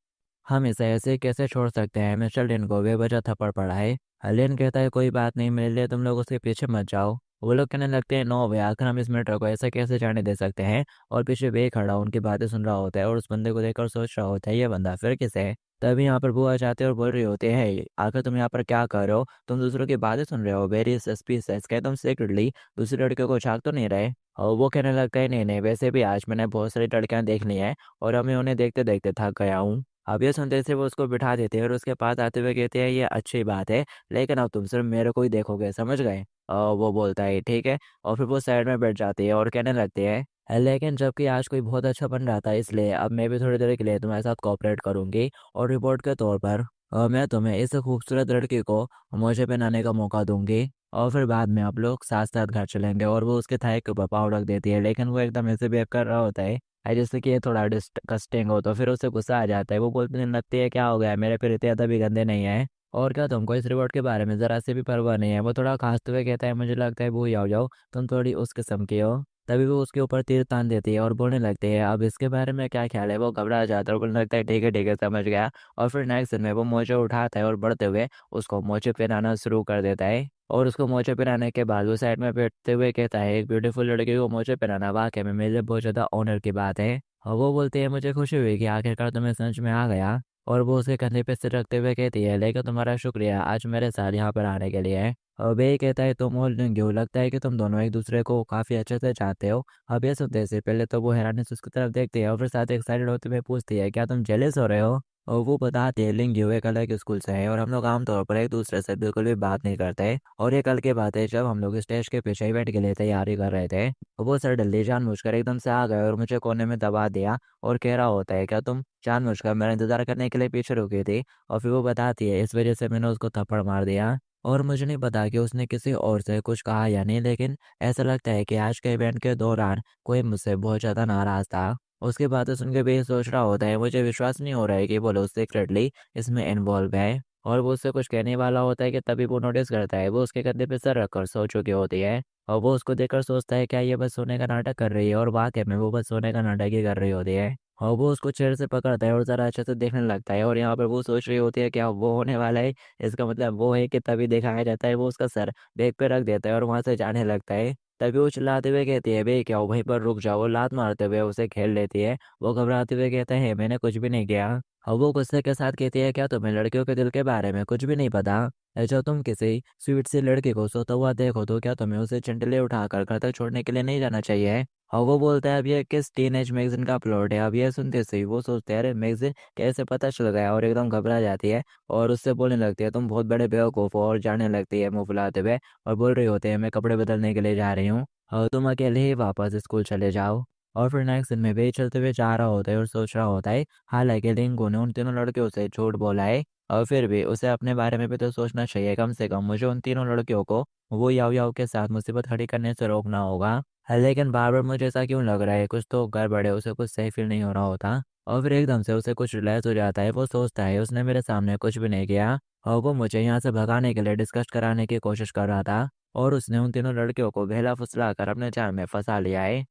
[SPEAKER 1] हम इसे ऐसे कैसे छोड़ सकते हैं, मिस्टर लिन को बेवजह थप्पड़ पड़ा है। लिन कहता है कोई बात नहीं मेरे लिए तुम लोग उसके पीछे मत जाओ। वो लोग कहने लगते हैं नो वे, आखिर हम इस मैटर को ऐसे कैसे जाने दे सकते हैं। और पीछे वे खड़ा उनकी बातें सुन रहा होता है और उस बंदे को देखकर सोच रहा होता है ये बंदा फिर किसे है। तभी यहाँ पर बुआ जाते हैं और बोल रही होती है आखिर तुम यहाँ पर क्या कर रहे हो, तुम दूसरों की बातें सुन रहे हो, वेरी सस्पिशियस, क्या तुम सीक्रेटली दूसरी लड़कियों को झाँक तो नहीं रहे। और वो कहने लगता है नहीं नहीं वैसे भी आज मैंने बहुत सारी लड़कियां देख ली हैं और अब मैं उन्हें देखते देखते थक गया हूँ। अब ये सुनते से वो उसको बिठा देते हैं और उसके पास आते हुए कहते हैं ये अच्छी बात है लेकिन अब तुम सिर्फ मेरे को ही देखोगे समझ गए। वो बोलता है ठीक है और फिर वो साइड में बैठ जाती है और कहने लगती है लेकिन जबकि आज कोई बहुत अच्छा बन रहा था इसलिए अब मैं भी थोड़ी देर के लिए तुम्हारे साथ कोऑपरेट करूंगी और रिपोर्ट के तौर पर मैं तुम्हें इस खूबसूरत लड़की को मुझे पहनाने का मौका दूंगी और फिर बाद में आप लोग साथ साथ घर चलेंगे। और वो उसके थाई के ऊपर पाँव रख देती है लेकिन वो एकदम ऐसे बिहेव कर रहा होता है जैसे कि ये थोड़ा डिस्कस्टिंग हो तो फिर उसे गुस्सा आ जाता है। वो बोलते लगती है क्या हो गया मेरे फिर इतने ज़्यादा भी गंदे नहीं है और क्या तुमको इस रिवॉर्ड के बारे में ज़रा से भी परवाह नहीं है। वो थोड़ा खांसते हुए कहता है मुझे लगता है वो ही आओ जाओ तुम थोड़ी उस किस्म की हो। तभी वो उसके ऊपर तीर तान देती है और बोलने लगती है अब इसके बारे में क्या ख्याल है। वो घबरा जाता है और बोलने लगता है ठीक है समझ गया। और फिर नेक्स्ट दिन में वो मोजे उठाता है और बढ़ते हुए उसको मोजे पहनाना शुरू कर देता है। और उसको मोजे पहनाने के बाद वो साइड में बैठते हुए कहता है एक ब्यूटीफुल लड़की को मोजे पहनाना वाकई में मेरे लिए बहुत ज़्यादा ऑनर की बात है। और वो बोलते हैं मुझे खुशी हुई कि आखिरकार तुम्हें समझ में आ गया और वो उसके कंधे पे सिर रखते हुए कहती है, लेकिन तुम्हारा शुक्रिया आज मेरे साथ यहाँ पर आने के लिए। अब ये कहता है, तुम और लिंगू लगता है कि तुम दोनों एक दूसरे को काफ़ी अच्छे से चाहते हो। अब ये सुनते से पहले तो वो हैरानी से उसकी तरफ देखती है और फिर साथ एक्साइटेड होते हुए पूछती है, क्या तुम जेलस हो रहे हो? और वो बताती है, लिंगू एक अलग स्कूल से है और हम लोग आमतौर पर एक दूसरे से बिल्कुल भी बात नहीं करते। और ये कल की बात है जब हम लोग स्टेज के पीछे इवेंट के लिए तैयारी कर रहे थे। वो सडनली जानबूझकर एकदम से आ गए और मुझे कोने में दबा दिया और कह रहा होता है, क्या तुम जानबूझकर मेरा इंतजार करने के लिए पीछे रुकी थी? और फिर वो बताती है, इस वजह से मैंने उसको थप्पड़ मार दिया। और मुझे नहीं पता कि उसने किसी और से कुछ कहा या नहीं, लेकिन ऐसा लगता है कि आज के इवेंट के दौरान कोई मुझसे बहुत ज़्यादा नाराज़ था। उसके बाद सुन के भी ये सोच रहा होता है, मुझे विश्वास नहीं हो रहा है कि वो लोग सीक्रेटली इसमें इन्वॉल्व है। और वो उससे कुछ कहने वाला होता है कि तभी वो नोटिस करता है वो उसके कंधे पे सर रखकर सो चुकी होती है। और वो उसको देखकर सोचता है, क्या ये बस सोने का नाटक कर रही है? और वाकई में वो बस सोने का नाटक ही कर रही होती है। और वो उसको चेहरे से पकड़ता है और ज़रा अच्छे से देखने लगता है। और यहाँ पर वो सोच रही होती है, क्या वो होने वाला है? इसका मतलब वो है कि तभी दिखाया जाता है वो उसका सर बैग पे रख देता है और वहाँ से जाने लगता है। तभी वो चिल्लाते हुए कहती है, बे क्या हो, वहीं पर रुक जाओ। लात मारते हुए उसे खेल लेती है। वो घबराते हुए कहता है, मैंने कुछ भी नहीं किया। और वो गुस्से के साथ कहती है, क्या तुम्हें लड़कियों के दिल के बारे में कुछ भी नहीं पता? जब तुम किसी स्वीट सी लड़की को सोता हुआ देखो तो क्या तुम्हें उसे चिंटले उठाकर घर तक छोड़ने के लिए नहीं जाना चाहिए? और वो बोलता है, अब ये किस टीनेज मैगजीन का प्लॉट है? अब ये सुनते से ही वो सोचते हैं, अरे मैगजीन कैसे पता चल गया? और एकदम घबरा जाती है और उससे बोलने लगती है, तुम बहुत बड़े बेवकूफ़ हो। और जाने लगती है मुंह फुलाते हुए और बोल रही होती है, मैं कपड़े बदलने के लिए जा रही हूँ और तुम अकेले ही वापस स्कूल चले जाओ। और फिर नेक्स्ट दिन में वे चलते हुए जा रहा होता है और सोच रहा होता है, हालांकि लिंगो ने उन तीनों लड़कियों से झूठ बोला है और फिर भी उसे अपने बारे में भी तो सोचना चाहिए। कम से कम मुझे उन तीनों लड़कियों को वो याव याव के साथ मुसीबत खड़ी करने से रोकना होगा। लेकिन बार बार मुझे ऐसा क्यों लग रहा है, कुछ तो गड़बड़ है, उसे कुछ सही फील नहीं हो रहा होता। और फिर एकदम से उसे कुछ रियलाइज हो जाता है। वो सोचता है, उसने मेरे सामने कुछ भी नहीं किया और वो मुझे यहाँ से भगाने के लिए डिस्कस कराने की कोशिश कर रहा था। और उसने उन तीनों लड़कियों को बहला फुसला कर अपने जाल में फंसा लिया है।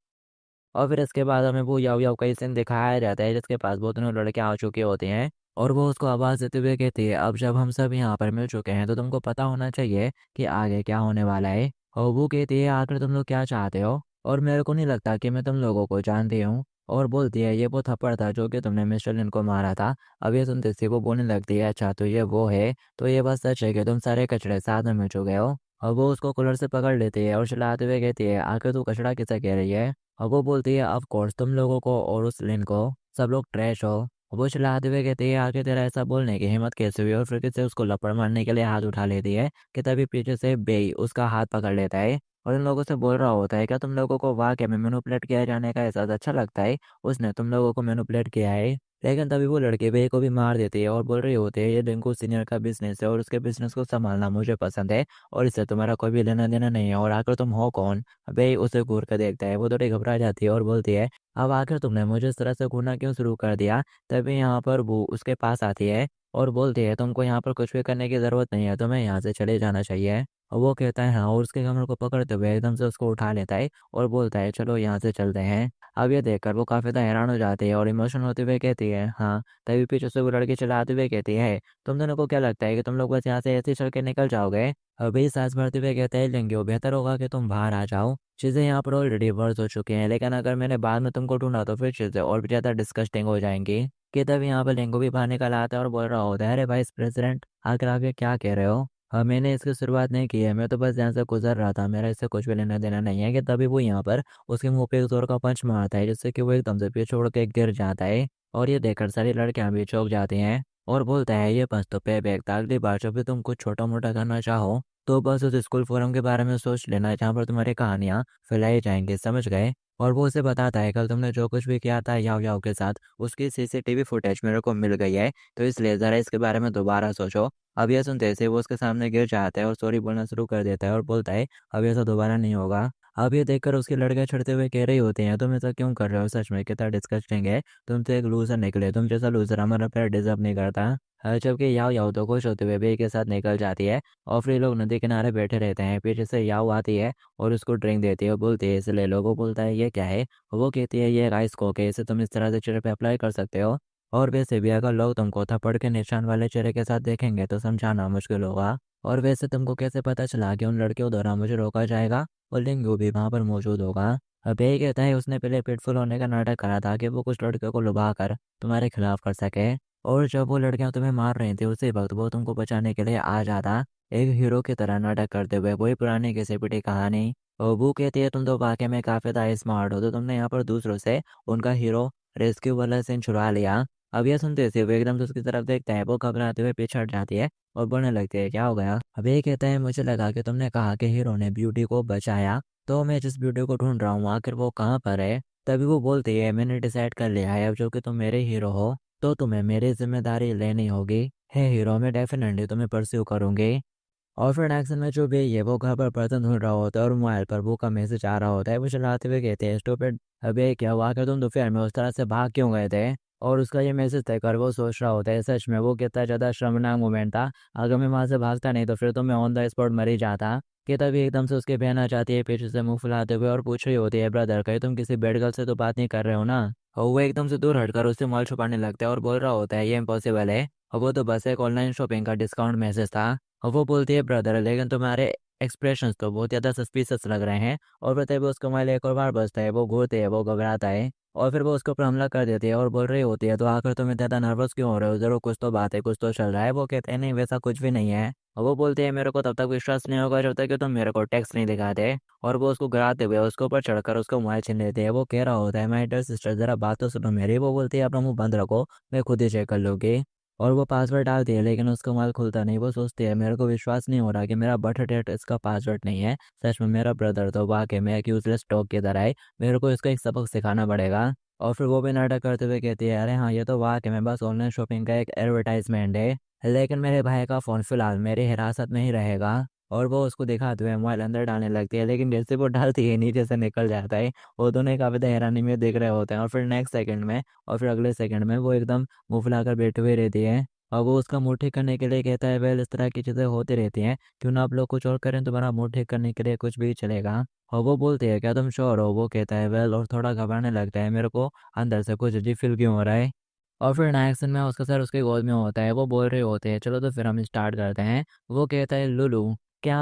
[SPEAKER 1] और फिर इसके बाद हमें वो याव याव का सीन दिखाया जाता है जिसके पास वो दोनों लड़के आ चुके होते हैं। और वो उसको आवाज़ देते हुए कहती है, अब जब हम सब यहाँ पर मिल चुके हैं तो तुमको पता होना चाहिए कि आगे क्या होने वाला है। और वो कहती है, आखिर तुम लोग क्या चाहते हो? और मेरे को नहीं लगता कि मैं तुम लोगों को जानती हूँ। और बोलती है, ये वो थप्पड़ था जो कि तुमने मिस्टर लिन को मारा था। अब ये सुनते से वो बोलने लगती है, अच्छा तो ये वो है, तो ये बात सच है कि तुम सारे कचड़े साथ में मिल चुके हो? और वो उसको कॉलर से पकड़ लेती है और चिल्लाते हुए कहती है, आखिर तू कचड़ा किसे कह रही है? और वो बोलती है, ऑफ कोर्स तुम लोगों को और उस लिन को, सब लोग ट्रैश हो। वो चिल्लाते हुए कहती है, आखिर तेरा ऐसा बोलने की हिम्मत कैसे हुई? और फिर से उसको लपड़ मारने के लिए हाथ उठा लेती है कि तभी पीछे से बेई उसका हाथ पकड़ लेता है और इन लोगों से बोल रहा होता है, क्या तुम लोगों को वाकई में मैनिपुलेट किया जाने का एहसास अच्छा लगता है? उसने तुम लोगों को मैनिपुलेट किया है। लेकिन तभी वो लड़की बेई को भी मार देती है और बोल रही होती है, ये रिंकू सीनियर का बिजनेस है और उसके बिजनेस को संभालना मुझे पसंद है और इससे तुम्हारा कोई भी लेना देना नहीं है। और आखिर तुम हो कौन? अबे उसे घूर कर देखता है। वो थोड़ी घबरा जाती है और बोलती है, अब आखिर तुमने मुझे इस तरह से घूरना क्यों शुरू कर दिया? तभी यहाँ पर वो उसके पास आती है और बोलती है, तुमको यहाँ पर कुछ भी करने की ज़रूरत नहीं है, तुम्हें यहाँ से चले जाना चाहिए। और वो कहता है, हाँ। और उसके कमर को पकड़ते हुए एकदम से उसको उठा लेता है और बोलता है, चलो यहाँ से चलते हैं। अब ये देखकर वो काफ़ी ज़्यादा हैरान हो जाती है और इमोशनल होते हुए कहती है, हाँ। तभी पीछे से वो लड़की चलाते हुए कहती है, तुम दोनों को क्या लगता है कि तुम लोग बस यहाँ से ऐसे ही चल के निकल जाओगे? अभी सांस भरते हुए कहते हैं, लेंगे बेहतर होगा कि तुम बाहर आ जाओ। चीज़ें यहाँ पर ऑलरेडी वर्स हो चुकी हैं, लेकिन अगर मैंने बाद में तुमको ढूंढा तो फिर चीज़ें और भी ज़्यादा डिस्कस्टिंग हो जाएंगी। कि तब यहाँ पर लेंगो भी बाहर निकल आता है और बोल रहा होता है, अरे वाइस प्रेसिडेंट, आखिर आप ये क्या कह रहे हो? मैंने इसकी शुरुआत नहीं की है, मैं तो बस यहाँ से गुजर रहा था, मेरा इससे कुछ भी लेना देना नहीं है। कि तभी वो यहाँ पर उसके मुंह पे एक जोर का पंच मारता है जिससे कि वो एकदम से पीछे छोड़ के गिर जाता है। और ये देखकर सारी लड़कियां भी चौंक जाती हैं और बोलता है, ये पंच तो पे बैग था, अगली बार जब भी तुम कुछ छोटा मोटा करना चाहो तो बस उस स्कूल फोरम के बारे में सोच लेना जहाँ पर तुम्हारी कहानियाँ फैलाई जाएंगी, समझ गए? और वो उसे बताता है, कल तुमने जो कुछ भी किया था याव याव के साथ उसकी सीसीटीवी फुटेज मेरे को मिल गई है, तो इसलिए ज़रा इसके बारे में दोबारा सोचो। अब यह सुनते से वो उसके सामने गिर जाता है और सॉरी बोलना शुरू कर देता है और बोलता है, अब ऐसा दोबारा नहीं होगा। अब ये देखकर उसकी लड़कियां छड़ते हुए कह रही होती हैं, तुम ऐसा क्यों कर रहे हो? सच में कितना डिस्कस्टिंग है, तुम तो एक लूजर निकले, तुम जैसा लूजर हमारा प्यार डिजर्व नहीं करता। जबकि याव याव तो खुश होते हुए बे के साथ निकल जाती है और फिर लोग नदी किनारे बैठे रहते हैं। पीछे से याव आती है और उसको ड्रिंक देती है और बोलती है, इसे ले लो। वो बोलता है, ये क्या है? वो कहती है, ये राइस कोक है, इसे तुम इस तरह से चेहरे पे अप्लाई कर सकते हो। और वैसे भी अगर लोग तुमको थप्पड़ के निशान वाले चेहरे के साथ देखेंगे तो समझाना मुश्किल होगा। और वैसे तुमको कैसे पता चला कि उन लड़कियों द्वारा मुझे रोका जाएगा और लिंगू भी वहाँ पर मौजूद होगा? अब यही कहता है, उसने पहले पेटफुल होने का नाटक करा था कि वो कुछ लड़कियों को लुभा कर तुम्हारे खिलाफ कर सके। और जब वो लड़कियां तुम्हें मार रही थी उसी वक्त वो तुमको बचाने के लिए आ जाता, एक हीरो की तरह नाटक करते हुए। वही पुरानी घिसी पिटी कहानी। और वो कहती है तुम तो वाकई में काफी ज़्यादा स्मार्ट हो, तो तुमने यहाँ पर दूसरों से उनका हीरो रेस्क्यू वाला सीन छुड़ा लिया। अब यह सुनते थे वो एकदम से उसकी तरफ देखता है, वो घबराते हुए पीछे हट जाती है और बोलने लगती है क्या हो गया। अब ये कहता है मुझे लगा कि तुमने कहा कि हीरो ने ब्यूटी को बचाया, तो मैं जिस ब्यूटी को ढूंढ रहा हूँ आखिर वो कहाँ पर है। तभी वो बोलती है मैंने डिसाइड कर लिया है अब जो कि तुम मेरे हीरो हो तो तुम्हें मेरी जिम्मेदारी लेनी होगी। है हीरो, मैं डेफिनेटली तुम्हें परस्यू करूंगी। और फिर एक्शन में जो भी ये वो घर पर बर्तन धुल रहा होता है और मोबाइल पर वो का मैसेज आ रहा होता है। वो चलाते हुए कहते हैं स्टूपिड, अबे क्या हुआ आखिर तुम दोपहर में उस तरह से भाग क्यों गए थे। और उसका ये मैसेज देखकर वो सोच रहा होता है सच में वो कितना ज़्यादा शर्मनाक मोमेंट था। अगर मैं वहाँ से भागता नहीं तो फिर तो मैं ऑन द स्पॉट मर ही जाता। कि तभी एकदम से उसकी बहन आ जाती है पीछे से मुंह फुलाते हुए और पूछ रही होती है ब्रदर कहीं तुम किसी बेड गर्ल से तो बात नहीं कर रहे हो ना। और वो एकदम से दूर हटकर उससे मोबाइल छुपाने लगता है और बोल रहा होता है ये इम्पॉसिबल है, और वो तो बस एक ऑनलाइन शॉपिंग का डिस्काउंट मैसेज था। और वो बोलती है ब्रदर लेकिन तुम्हारे एक्सप्रेशंस तो बहुत ज़्यादा सस्पिशियस लग रहे हैं। और बताइए वो उसका मोबाइल एक और बार बजता है, वो घूरती है, वो घबराता है और फिर वो उसके ऊपर हमला कर देती है और बोल रही होती है तो आखिर तुम ज़्यादा नर्वस क्यों हो रहे हो, जरूर कुछ तो बात है, कुछ तो चल रहा है। वो कहते हैं नहीं वैसा कुछ भी नहीं है। और वो बोलते हैं मेरे को तब तक विश्वास नहीं होगा जब तक कि तुम मेरे को टेक्स्ट नहीं दिखाते। और वो उसको गिराते हुए उसके ऊपर चढ़कर उसको मोबाइल छीन लेते हैं। वो कह रहा होता है माय डियर सिस्टर जरा बात तो सुनो मेरी। वो बोलती है अपना मुंह बंद रखो, मैं खुद ही चेक कर लूँगी। और वो पासवर्ड डालती है लेकिन उसका मोबाइल खुलता नहीं। वो सोचती है मेरे को विश्वास नहीं हो रहा कि मेरा बर्थ डेट इसका पासवर्ड नहीं है। सच में मेरा ब्रदर तो वाकई में एक यूजलेस डॉग की तरह है, मेरे को इसका एक सबक सिखाना पड़ेगा। और फिर वो भी नाटक करते हुए कहती है अरे हाँ ये तो वाकई में बस ऑनलाइन शॉपिंग का एक एडवर्टाइजमेंट है, लेकिन मेरे भाई का फ़ोन फिलहाल मेरी हिरासत में ही रहेगा। और वो उसको दिखाते हुए मोबाइल अंदर डालने लगती है लेकिन जैसे वो डालती है नीचे से निकल जाता है। वो दोनों काफ़ी हैरानी में देख रहे होते हैं और फिर नेक्स्ट सेकंड में और फिर अगले सेकंड में वो एकदम मुंह फुलाकर बैठे हुए रहती है। और वो उसका मूड ठीक करने के लिए कहता है वेल इस तरह की चीज़ें होती रहती हैं, क्यों ना आप लोग कुछ और करें, तुम्हारा मूड ठीक करने के लिए कुछ भी चलेगा। और वो बोलती है क्या तुम श्योर हो। वो कहता है वेल और थोड़ा घबराने लगता है, मेरे को अंदर से कुछ अजीब फील क्यों हो रहा है। और फिर एक्शन में उसका सर उसके गोद में होता है। वो बोल रहे होते हैं चलो तो फिर हम स्टार्ट करते हैं। वो कहता है लुलू, क्या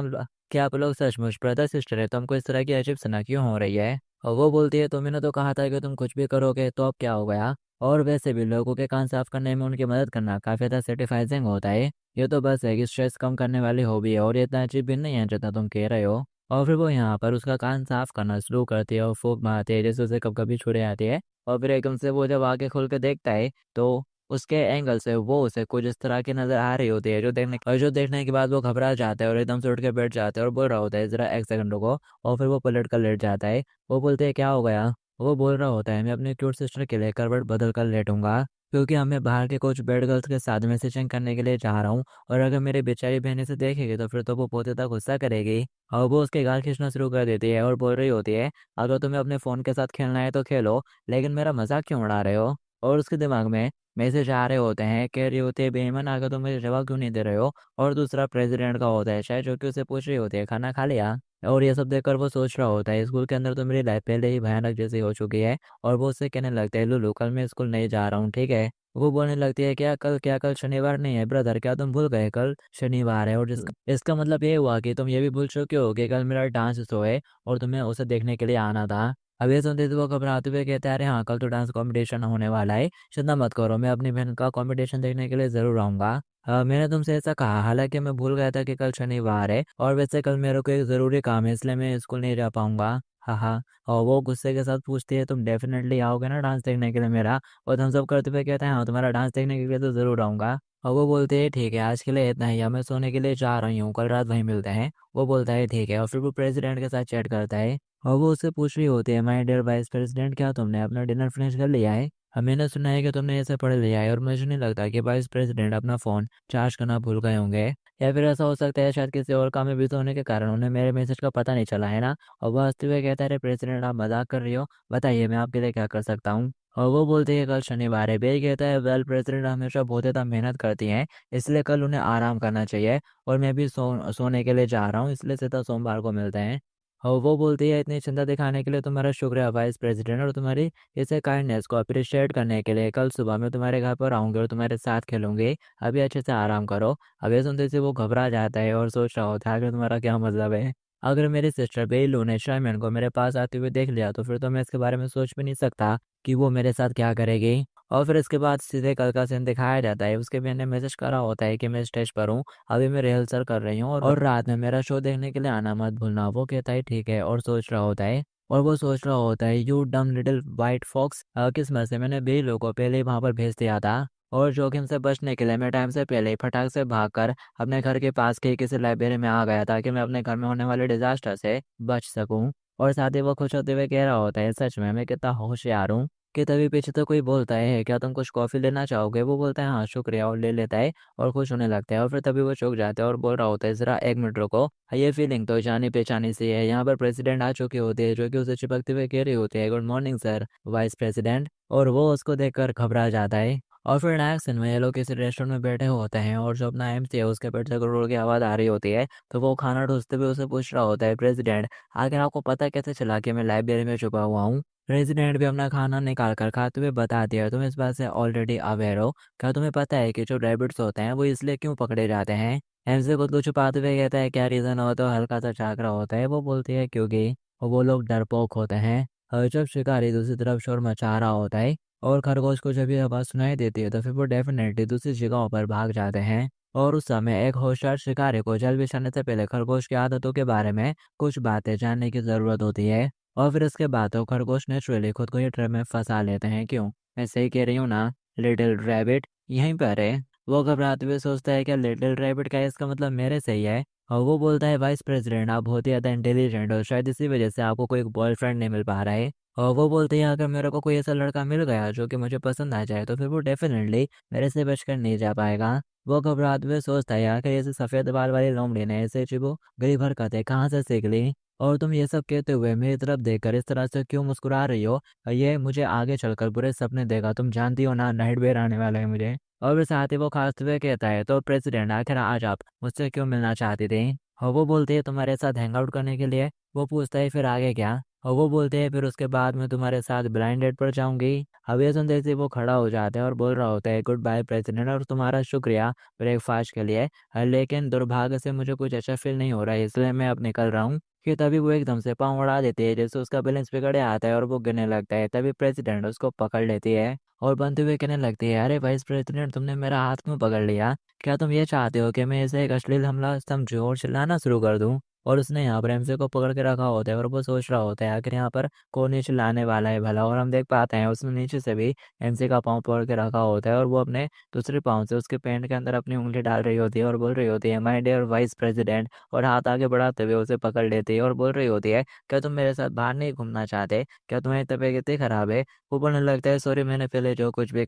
[SPEAKER 1] आप लोग सचमुच ब्रदर सिस्टर है, तुमको इस तरह की अजीब सना क्यों हो रही है। और वो बोलती है तुमने तो कहा था कि तुम कुछ भी करोगे, तो अब क्या हो गया। और वैसे भी लोगों के कान साफ करने में उनकी मदद करना काफ़ी ज़्यादा सेटिस्फाइजिंग होता है। ये तो बस है कि स्ट्रेस कम करने वाली हॉबी है और ये इतना अजीब भी नहीं है जितना तुम कह रहे हो। और फिर वो यहाँ पर उसका कान साफ करना शुरू करती है और फूंक मारती है जैसे उसे कब कभी छुड़े आती है। और फिर एकदम से वो जब आगे खोल के देखता है तो उसके एंगल से वो उसे कुछ इस तरह की नजर आ रही होती है जो देखने के बाद वो घबरा जाता है और एकदम से उठ के बैठ जाता है और बोल रहा होता है जरा एक सेकंड रुको। और फिर वो पलट कर लेट जाता है। वो बोलते हैं क्या हो गया। वो बोल रहा होता है मैं अपनी क्यूट सिस्टर के लिए करवट बदल कर लेटूंगा, क्योंकि हमें बाहर के कुछ बेड गर्ल्स के साथ मैसेजिंग करने के लिए जा रहा हूँ। और अगर मेरी बेचारी बहन से देखेगी तो फिर तो वो बहुत ज़्यादा गुस्सा करेगी। और वो उसके गाल खींचना शुरू कर देती है और बोल रही होती है अगर तुम्हें अपने फ़ोन के साथ खेलना है तो खेलो, लेकिन मेरा मजाक क्यों उड़ा रहे हो। और उसके दिमाग में मैसेज आ रहे होते हैं, कह रही होती है बेईमान आकर तुम मुझे जवाब क्यों नहीं दे रहे हो। और दूसरा प्रेसिडेंट का होता है शायद, जो कि उसे पूछ रही होती है खाना खा लिया। और ये सब देखकर वो सोच रहा होता है स्कूल के अंदर तो मेरी लाइफ पहले ही भयानक जैसी हो चुकी है। और वो उससे कहने लगता है लुलू कल मैं स्कूल नहीं जा रहा हूँ ठीक है। वो बोलने लगती है क्या कल शनिवार नहीं है ब्रदर, क्या तुम भूल गए कल शनिवार है। और इसका मतलब ये हुआ कि तुम ये भी भूल चुके हो कि कल मेरा डांस शो है और तुम्हें उसे देखने के लिए आना था। अब ये सुनते थे वो घबराते हुए कहते हैं अरे हाँ कल तो डांस कंपटीशन होने वाला है, चिंता मत करो मैं अपनी बहन का कंपटीशन देखने के लिए ज़रूर आऊँगा। मैंने तुमसे ऐसा कहा, हालांकि मैं भूल गया था कि कल शनिवार है और वैसे कल मेरे को एक ज़रूरी काम है इसलिए मैं स्कूल नहीं जा पाऊंगा। हाँ हाँ। और वो गुस्से के साथ पूछती है तुम डेफिनेटली आओगे ना डांस देखने के लिए मेरा। और हम सब करते हुए कहते हैं हाँ तुम्हारा डांस देखने के लिए तो ज़रूर आऊँगा। और वो बोलते हैं ठीक है आज के लिए इतना ही, अब मैं सोने के लिए जा रही हूँ, कल रात वहीं मिलते हैं। वो बोलता है ठीक है और फिर वो प्रेसिडेंट के साथ चैट करता है। और वो उससे पूछ रही होती है माय डियर वाइस प्रेसिडेंट क्या तुमने अपना डिनर फिनिश कर लिया है। मैंने सुना है कि तुमने इसे पढ़ लिया है और मुझे नहीं लगता कि वाइस प्रेसिडेंट अपना फ़ोन चार्ज करना भूल गए होंगे। या फिर ऐसा हो सकता है शायद किसी और काम में बिजी होने के कारण उन्हें मेरे मैसेज का पता नहीं चला है ना। और वह हंसते हुए कहता है अरे प्रेसिडेंट आप मजाक कर रही हो, बताइए मैं आपके लिए क्या कर सकता हूँ। और वो बोलते हैं कल शनिवार है। बेल कहता है वेल प्रेसिडेंट हमेशा बहुत ज़्यादा मेहनत करती हैं इसलिए कल उन्हें आराम करना चाहिए। और मैं भी सोने के लिए जा रहा हूँ इसलिए सीधा सोमवार को मिलते हैं। और वो बोलती है इतनी चिंता दिखाने के लिए तुम्हारा शुक्रिया वाइस प्रेसिडेंट, और तुम्हारी इसे काइंडनेस को अप्रिशिएट करने के लिए कल सुबह मैं तुम्हारे घर पर आऊँगी और तुम्हारे साथ खेलूंगी। अभी अच्छे से आराम करो। अब ये सुनते से वो घबरा जाता है और सोच रहा होता है कि तुम्हारा क्या मतलब है। अगर मेरी सिस्टर बेलू ने शायमन को मेरे पास आते हुए देख लिया तो फिर तो मैं इसके बारे में सोच भी नहीं सकता कि वो मेरे साथ क्या करेगी। और फिर इसके बाद सीधे कल का सीन दिखाया जाता है। उसके मैंने मैसेज करा होता है कि मैं स्टेज पर हूँ, अभी मैं रिहर्सल कर रही हूँ और रात में मेरा शो देखने के लिए आना मत भूलना। वो कहता है ठीक है, और सोच रहा होता है, और वो सोच रहा होता है यू डम लिटिल वाइट फॉक्स, किस्मत से मैंने बिल्ली को पहले ही वहां पर भेज दिया था, और जोखिम से बचने के लिए मैं टाइम से पहले ही फटाक से भागकर अपने घर के पास के किसी लाइब्रेरी में आ गया ताकि मैं अपने घर में होने वाले डिजास्टर से बच सकूं। और साथ ही वो खुश होते हुए कह रहा होता है सच में मैं कितना होशियार हूँ। कि तभी पीछे तो कोई बोलता है क्या तुम कुछ कॉफी लेना चाहोगे? वो बोलता है हाँ शुक्रिया, और ले लेता है और खुश होने लगता है। और फिर तभी वो चुक जाता है और बोल रहा होता है जरा एक मिनट रुको, ये फीलिंग तो जानी पहचानी सी है। यहाँ पर प्रेसिडेंट आ चुकी होती है जो कि उसे चिपकते हुए कह रही होती है good morning sir vice president, और वो उसको देखकर घबरा जाता है। और फिर नेक्स्ट सीन में ये लोग किसी रेस्टोरेंट में बैठे होते हैं और जो अपना एमसी है उसके पेट से गुड़गुड़ की आवाज़ आ रही होती है। तो वो खाना ठूसते हुए उसे पूछ रहा होता है प्रेसिडेंट आखिर आपको पता कैसे चला कि मैं लाइब्रेरी में छुपा हुआ हूँ? प्रेसिडेंट भी अपना खाना निकाल कर खाते हुए बता दिया तुम इस बात से ऑलरेडी अवेयर हो। क्या तुम्हें पता है कि जो रैबिट्स होते हैं वो इसलिए क्यों पकड़े जाते हैं? एमसी खुद को छुपाते हुए कहता है क्या रीज़न हो? तो हल्का सा झाँक रहा होता है। वो बोलती है क्योंकि वो लोग डरपोक होते हैं। और जब शिकारी दूसरी तरफ शोर मचा रहा होता है और खरगोश को जब ये आवाज़ सुनाई देती है तो फिर वो डेफिनेटली दूसरी जगहों पर भाग जाते हैं। और उस समय एक होशियार शिकारी को जल बिछाने से पहले खरगोश की आदतों के बारे में कुछ बातें जानने की ज़रूरत होती है। और फिर इसके बाद तो खरगोश नेचुरली खुद को ये ट्रैप में फंसा लेते हैं। क्यों? मैं सही कह रही हूँ ना? लिटिल रैबिट यहीं पर है। वो घबराते हुए सोचता है क्या लिटिल रैबिट का इसका मतलब मेरे से ही है? और वो बोलता है वाइस प्रेसिडेंट आप बहुत ही ज़्यादा इंटेलिजेंट हो, शायद इसी वजह से आपको कोई बॉयफ्रेंड नहीं मिल पा रहा है। और वो बोलते हैं अगर मेरे को कोई ऐसा लड़का मिल गया जो कि मुझे पसंद आ जाए तो फिर वो डेफिनेटली मेरे से बचकर नहीं जा पाएगा। वो घबराते हुए सोचता है यार कि ऐसे सफ़ेद बाल वाली लोमड़ी ने ऐसे चिबो गरीब हरकतें कहाँ से सीख ली? और तुम ये सब कहते हुए मेरी तरफ देखकर इस तरह से क्यों मुस्कुरा रही हो? ये मुझे आगे चलकर बुरे सपने देगा, तुम जानती हो ना नाइट बेयर आने वाला है मुझे। और फिर साथ ही वो खाते हुए कहता है तो प्रेसिडेंट आखिर आज आप मुझसे क्यों मिलना चाहती थी? और वो बोलते हैं तुम्हारे साथ हैंग आउट करने के लिए। वो पूछता है फिर आगे क्या? और वो बोलते हैं फिर उसके बाद मैं तुम्हारे साथ ब्लाइंड डेट पर जाऊंगी। अब ये सुनते ही वो खड़ा हो जाता है और बोल रहा होता है गुड बाय प्रेसिडेंट, और तुम्हारा शुक्रिया ब्रेकफास्ट के लिए, लेकिन दुर्भाग्य से मुझे कुछ अच्छा फील नहीं हो रहा है इसलिए मैं अब निकल रहा हूँ। कि तभी वो एकदम से पाँव उड़ा देती है जैसे उसका बैलेंस बिगड़े आता है और वो गिरने लगता है। तभी प्रेसिडेंट उसको पकड़ लेती है और बनते हुए कहने लगती है अरे वाइस प्रेसिडेंट तुमने मेरा हाथ क्यों पकड़ लिया? क्या तुम ये चाहते हो कि मैं इसे एक अश्लील हमला समझूं और चिल्लाना शुरू कर दूं? और उसने यहाँ पर एमसी को पकड़ के रखा होता है और वो सोच रहा होता है आखिर यहाँ पर कौन ही चिल्लाने वाला है भला। और हम देख पाते हैं उसने नीचे से भी एमसी का पाँव पकड़ के रखा होता है और वो अपने दूसरे पाँव से उसके पैंट के अंदर अपनी उंगली डाल रही होती है और बोल रही होती है माय डियर वाइस प्रेसिडेंट, और हाथ आगे बढ़ाते हुए उसे पकड़ लेती है और बोल रही होती है क्या तुम मेरे साथ बाहर नहीं घूमना चाहते? क्या तुम्हारी तबीयत इतनी खराब है? वो बोलने लगता है सॉरी मैंने पहले जो कुछ भी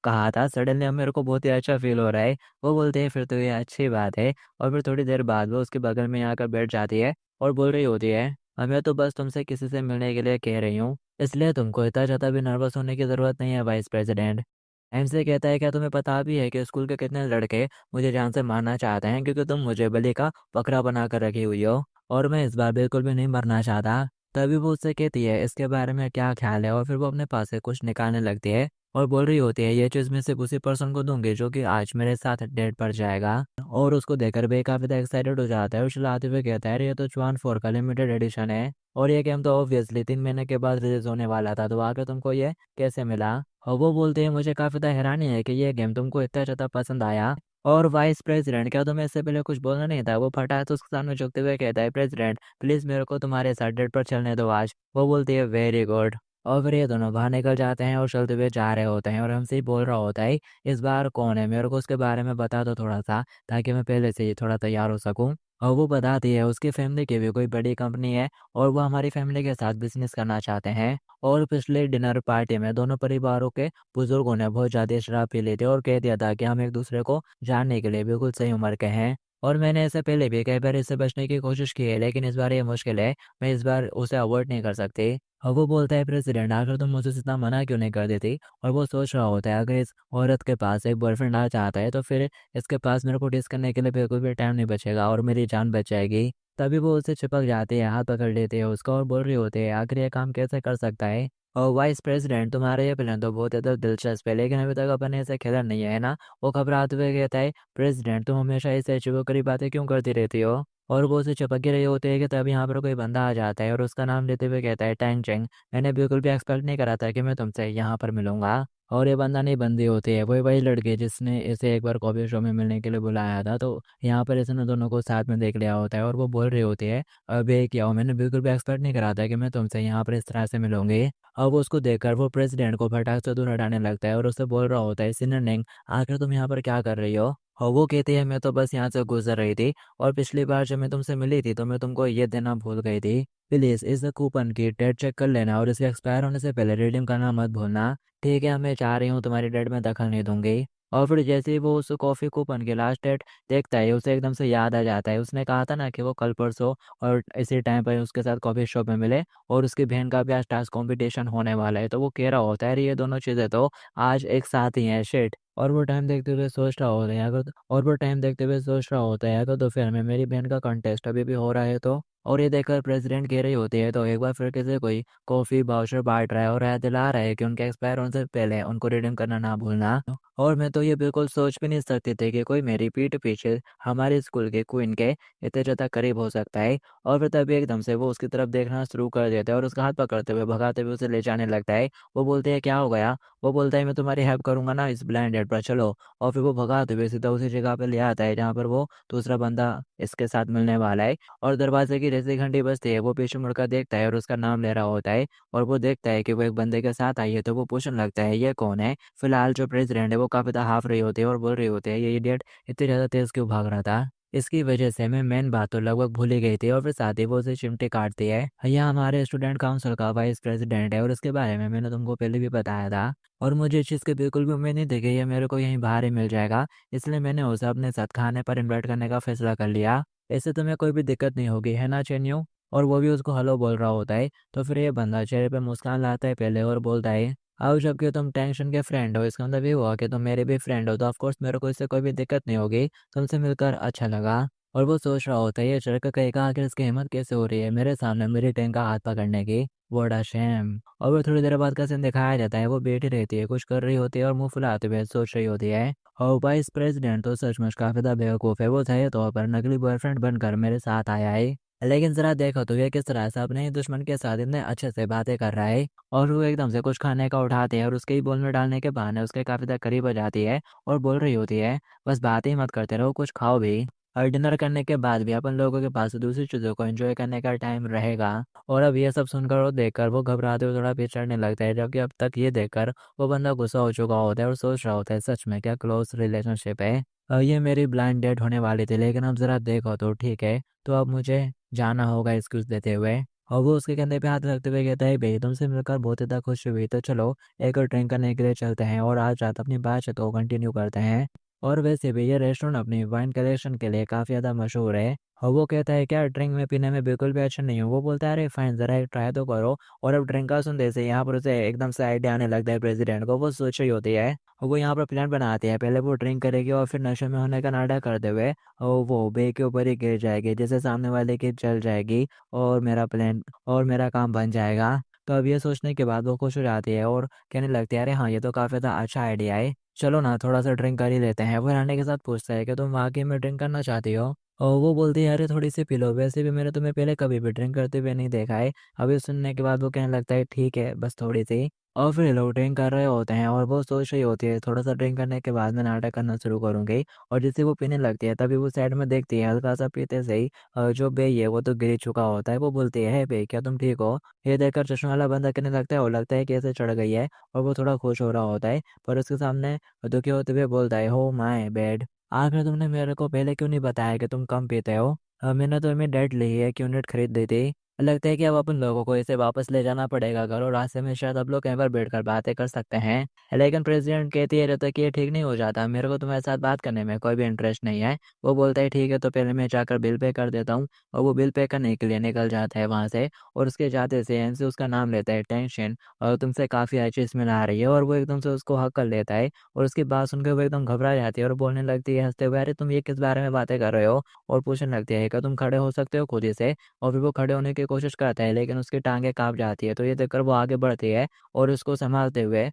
[SPEAKER 1] कहा था सडनली अब मेरे को बहुत ही अच्छा फील हो रहा है। वो बोलते हैं फिर तो ये अच्छी बात है। और फिर थोड़ी देर बाद वो उसके बगल में आकर बैठ जाती है और बोल रही होती है मैं तो बस तुमसे किसी से मिलने के लिए कह रही हूँ, इसलिए तुमको इतना ज़्यादा भी नर्वस होने की ज़रूरत नहीं है वाइस प्रेसिडेंट। एमसे कहता है क्या तुम्हें पता भी है कि स्कूल के कितने लड़के मुझे जान से मारना चाहते हैं क्योंकि तुम मुझे बलि का बकरा बना कर रखी हुई हो, और मैं इस बार बिल्कुल भी नहीं मरना चाहता। तभी वो उससे कहती है इसके बारे में क्या ख्याल है, और फिर वो अपने पास से कुछ निकालने लगती है और बोल रही होती है ये चीज़ मैं सिर्फ उसी पर्सन को दूंगी जो कि आज मेरे साथ डेट पर जाएगा। और उसको देखकर वे काफ़ी ज़्यादा एक्साइटेड हो जाता है और चिल्लाते हुए कहता है "अरे, ये तो चुआन फोर का लिमिटेड एडिशन है और ये गेम तो ऑब्वियसली 3 महीने के बाद रिलीज होने वाला था, तो आगे तुमको ये कैसे मिला?" और वो बोलते हैं मुझे काफ़ी ज़्यादा हैरानी है कि ये गेम तुमको इतना ज़्यादा पसंद आया। और वाइस प्रेसिडेंट क्या तुम्हें इससे पहले कुछ बोलना नहीं था? वो फटा तो उसके सामने झुकते हुए कहता है प्रेसिडेंट प्लीज़ मेरे को तुम्हारे साथ डेट पर चलने दो आज। वो बोलती है वेरी गुड। और फिर ये दोनों बाहर निकल जाते हैं और चलते हुए जा रहे होते हैं और हमसे ही बोल रहा होता है इस बार कौन है, मेरे को उसके बारे में बता दो थोड़ा सा ताकि मैं पहले से ही थोड़ा तैयार हो सकूं। और वो बताती है उसकी फैमिली की भी कोई बड़ी कंपनी है और वो हमारी फैमिली के साथ बिजनेस करना चाहते हैं। और पिछले डिनर पार्टी में दोनों परिवारों के बुजुर्गों ने बहुत ज़्यादा शराब पी ली थी और कह दिया था कि हम एक दूसरे को जानने के लिए बिल्कुल सही उम्र के हैं। और मैंने इससे पहले भी कई बार इससे बचने की कोशिश की है लेकिन इस बार ये मुश्किल है, मैं इस बार उसे अवॉइड नहीं कर सकती। और वो बोलता है प्रेसिडेंट आखिर तुम मुझे इतना मना क्यों नहीं कर देती? और वो सोच रहा होता है अगर इस औरत के पास एक बॉयफ्रेंड आ चाहता है तो फिर इसके पास मेरे को डिस करने के लिए बिल्कुल भी टाइम नहीं बचेगा और मेरी जान बच जाएगी। तभी वो उससे चिपक जाती है, हाथ पकड़ लेते हैं उसका और बोल रही होती है आखिर ये काम कैसे कर सकता है? और वाइस प्रेसिडेंट तुम्हारा ये प्लान तो बहुत ज़्यादा दिलचस्प है लेकिन अभी तक अपन ऐसे खेला नहीं है ना? वो घबराते हुए कहता है प्रेसिडेंट तुम हमेशा ऐसे चिपक बातें क्यों करती रहती हो? और वो उसे चिपक ही रही होती है कि तभी यहाँ पर कोई बंदा आ जाता है और उसका नाम लेते हुए कहता है टैंग चेंग। मैंने बिल्कुल भी एक्सपेक्ट नहीं करा था कि मैं तुमसे यहाँ पर मिलूंगा। और ये बंदा नहीं बंदी होती है, वही वही लड़की जिसने इसे एक बार कॉफी शॉप में मिलने के लिए बुलाया था। तो यहाँ पर इसने दोनों को साथ में देख लिया होता है और वो बोल रही होती है, अब ये क्या हो, मैंने बिल्कुल भी एक्सपेक्ट नहीं करा था कि मैं तुमसे यहाँ पर इस तरह से मिलूंगी। अब उसको देखकर वो प्रेसिडेंट को फटाक से दूर हटाने लगता है और उससे बोल रहा होता है, सिननिंग आखिर तुम यहाँ पर क्या कर रही हो। और वो कहती है, मैं तो बस यहाँ से गुजर रही थी और पिछली बार जब मैं तुमसे मिली थी तो मैं तुमको ये देना भूल गई थी। प्लीज इस कूपन की डेट चेक कर लेना और इसके एक्सपायर होने से पहले रिडीम करना मत भूलना। ठीक है, मैं चाह रही हूँ तुम्हारी डेट में दखल नहीं दूंगी। और फिर जैसे ही वो उस कॉफी कूपन की लास्ट डेट देखता है, उसे एकदम से याद आ जाता है, उसने कहा था ना कि वो कल परसों और इसी टाइम पर उसके साथ कॉफी शॉप में मिले और उसकी बहन का भी आज टास्क कंपटीशन होने वाला है। तो वो कह रहा होता है, "अरे ये दोनों चीज़ें तो आज एक साथ ही हैं, शिट।" और वो टाइम देखते हुए सोच रहा होता है, अगर दोपहर में मेरी बहन का कॉन्टेस्ट अभी भी हो रहा है तो। और ये देखकर प्रेसिडेंट कह रही होती है, तो एक बार फिर किसी कोई कॉफी बाउचर बांट रहा है और याद दिला रहा है कि उनके एक्सपायर होने से पहले उनको रिडीम करना ना भूलना। और मैं तो ये बिल्कुल सोच भी नहीं सकती थी कि कोई मेरी पीठ पीछे हमारे स्कूल के क्वीन के इतने ज़्यादा करीब हो सकता है। और फिर तभी एकदम से वो उसकी तरफ देखना शुरू कर देता है और उसका हाथ पकड़ते हुए भगाते हुए उसे ले जाने लगता है। वो बोलते हैं, क्या हो गया। वो बोलता है, मैं तुम्हारी हेल्प करूंगा ना इस ब्लाइंड डेट पर, चलो। और फिर वो भगाते हुए सीधा उसी जगह पे ले आता है जहाँ पर वो दूसरा बंदा इसके साथ मिलने वाला है। और दरवाजे की जैसे ही घंटी बजती है, वो पीछे मुड़कर देखता है और उसका नाम ले रहा होता है। और वो देखता है कि वो एक बंदे के साथ आई है, तो वो पूछने लगता है, ये कौन है। फिलहाल जो प्रेसिडेंट है वो काफी हाफ रही होती है और बोल रही होती है, ये इडियट इतनी ज्यादा तेज क्यों भाग रहा था। इसकी वजह से मैं मेन बात तो लगभग भूल ही गई थी। और फिर साथ ही वो उसे चिमटे काटती है। यह हमारे स्टूडेंट काउंसिल का वाइस प्रेसिडेंट है और इसके बारे में मैंने तुमको पहले भी बताया था। और मुझे इस चीज़ की बिल्कुल भी उम्मीद नहीं थी कि ये मेरे को यहीं बाहर ही मिल जाएगा। इसलिए मैंने उसे अपने साथ खाने पर इन्वाइट करने का फैसला कर लिया। इससे तुम्हें कोई भी दिक्कत नहीं होगी, है ना चेन्यू। और वो भी उसको हेलो बोल रहा होता है। तो फिर ये बंदा चेहरे पे मुस्कान लाता है पहले और बोलता है, अब जबकि तुम टेंशन के फ्रेंड हो, इसका मतलब ये हुआ कि तुम मेरे भी फ्रेंड हो, तो ऑफकोर्स मेरे को इससे कोई भी दिक्कत नहीं होगी। तुमसे मिलकर अच्छा लगा। और वो सोच रहा होता है, ये लड़का कहेगा आखिर इसकी हिम्मत कैसे हो रही है मेरे सामने मेरी टैंक का हाथ पकड़ने की। बड़ा शैम। और वो थोड़ी देर बाद का सीन दिखाया जाता है, वो बैठी रहती है, कुछ कर रही होती है और मुंह फुलाते हुए सोच रही होती है। और वाइस प्रेसिडेंट तो सचमुच काफी ज्यादा बेवकूफ़ है, वो सही तौर पर नकली बॉयफ्रेंड बनकर मेरे साथ आया है। लेकिन जरा देखो तो ये किस तरह से अपने ही दुश्मन के साथ इतने अच्छे से बातें कर रहा है। और वो एकदम से कुछ खाने का उठाते हैं और उसके ही बोल में डालने के बहाने उसके काफी ज्यादा करीब हो जाती है और बोल रही होती है, बस बात ही मत करते रहो, कुछ खाओ भी। और डिनर करने के बाद भी अपन लोगों के पास दूसरी चीज़ों को एंजॉय करने का टाइम रहेगा। और अब ये सब सुनकर और देखकर वो घबराते हुए थोड़ा पीछे हटने लगता है, जबकि अब तक ये देखकर वो बंदा गुस्सा हो चुका होता है और सोच रहा होता है, सच में क्या क्लोज रिलेशनशिप है। ये मेरी ब्लाइंड डेट होने वाली थी, लेकिन अब जरा देखो तो ठीक है, तो अब मुझे जाना होगा एक्सक्यूज देते हुए। और वो उसके कंधे पे हाथ रखते हुए कहता है, भाई तुमसे मिलकर बहुत ज़्यादा खुशी हुई, तो चलो एक और ड्रिंक करने के लिए चलते हैं और आज रात अपनी बातचीत को कंटिन्यू करते हैं। और वैसे भी ये रेस्टोरेंट अपनी वाइन कलेक्शन के लिए काफ़ी ज़्यादा मशहूर है। और वो कहता है, क्या ड्रिंक में पीने में बिल्कुल भी अच्छा नहीं हूँ। वो बोलता है, अरे फाइन, ज़रा एक ट्राई तो करो। और अब ड्रिंक का सुनते से यहाँ पर उसे एकदम से आइडिया आने लगता है प्रेसिडेंट को। वो सोच रही होती है और वो यहाँ पर प्लान बनाती है, पहले वो ड्रिंक करेगी और फिर नशे में होने का नाटक करते हुए और वो बे के ऊपर ही गिर जाएगी, जैसे सामने वाले की जल जाएगी और मेरा प्लान और मेरा काम बन जाएगा। तो अब ये सोचने के बाद वो खुश हो जाती है और कहने लगती है, अरे हाँ, ये तो काफ़ी ज़्यादा अच्छा आइडिया है, चलो ना थोड़ा सा ड्रिंक कर ही लेते हैं। वो रानी के साथ पूछता है कि तुम वाकई में ड्रिंक करना चाहती हो। और वो बोलती है, अरे थोड़ी सी पी लो, वैसे भी मैंने तुम्हें पहले कभी भी ड्रिंक करते हुए नहीं देखा है। अभी सुनने के बाद वो कहने लगता है, ठीक है, बस थोड़ी सी। और फिर लोग ड्रिंक कर रहे होते हैं और वो सोच रही होती है, थोड़ा सा ड्रिंक करने के बाद मैं नाटक करना शुरू करूंगी। और जैसे वो पीने लगती है तभी वो साइड में देखती है, हल्का सा पीते से ही जो बे है वो तो गिर चुका होता है। वो बोलती है, बे क्या तुम ठीक हो। ये देखकर चश्मा वाला बंदा कहने लगता है, वो लगता है कि ऐसे चढ़ गई है। और वो थोड़ा खुश हो रहा होता है, पर उसके सामने दुखी होते हुए बोलता है, हो माय बैड, आखिर तुमने मेरे को पहले क्यों नहीं बताया कि तुम कम पीते हो। मैंने तो इन्हें डेट ली है कि यूनिट खरीद दी थी। लगता है कि अब अपन लोगों को इसे वापस ले जाना पड़ेगा घर, और रास्ते में शायद अब लोग कहीं पर बैठकर बातें कर सकते हैं। लेकिन प्रेसिडेंट कहती है, जब तक ये ठीक नहीं हो जाता मेरे को तुम्हारे साथ बात करने में कोई भी इंटरेस्ट नहीं है। वो बोलता है, ठीक है, तो पहले मैं जाकर बिल पे कर देता हूँ। और वो बिल पे करने के लिए निकल जाता है वहाँ से। और उसके जाते से एनसी उसका नाम लेता है, टेंशन, और तुमसे काफ़ी अच्छी स्मेल आ रही है। और वो एकदम से उसको हक कर लेता है। और उसकी बात सुनकर वो एकदम घबरा जाती है और बोलने लगती है हंसते हुए, अरे तुम ये किस बारे में बातें कर रहे हो। और पूछने लगती है, क्या तुम खड़े हो सकते हो खुद ही से। और फिर वो खड़े होने की कोशिश करता है, लेकिन उसकी टांगें काँप जाती है। तो ये देखकर वो आगे बढ़ती है और उसको संभालते हुए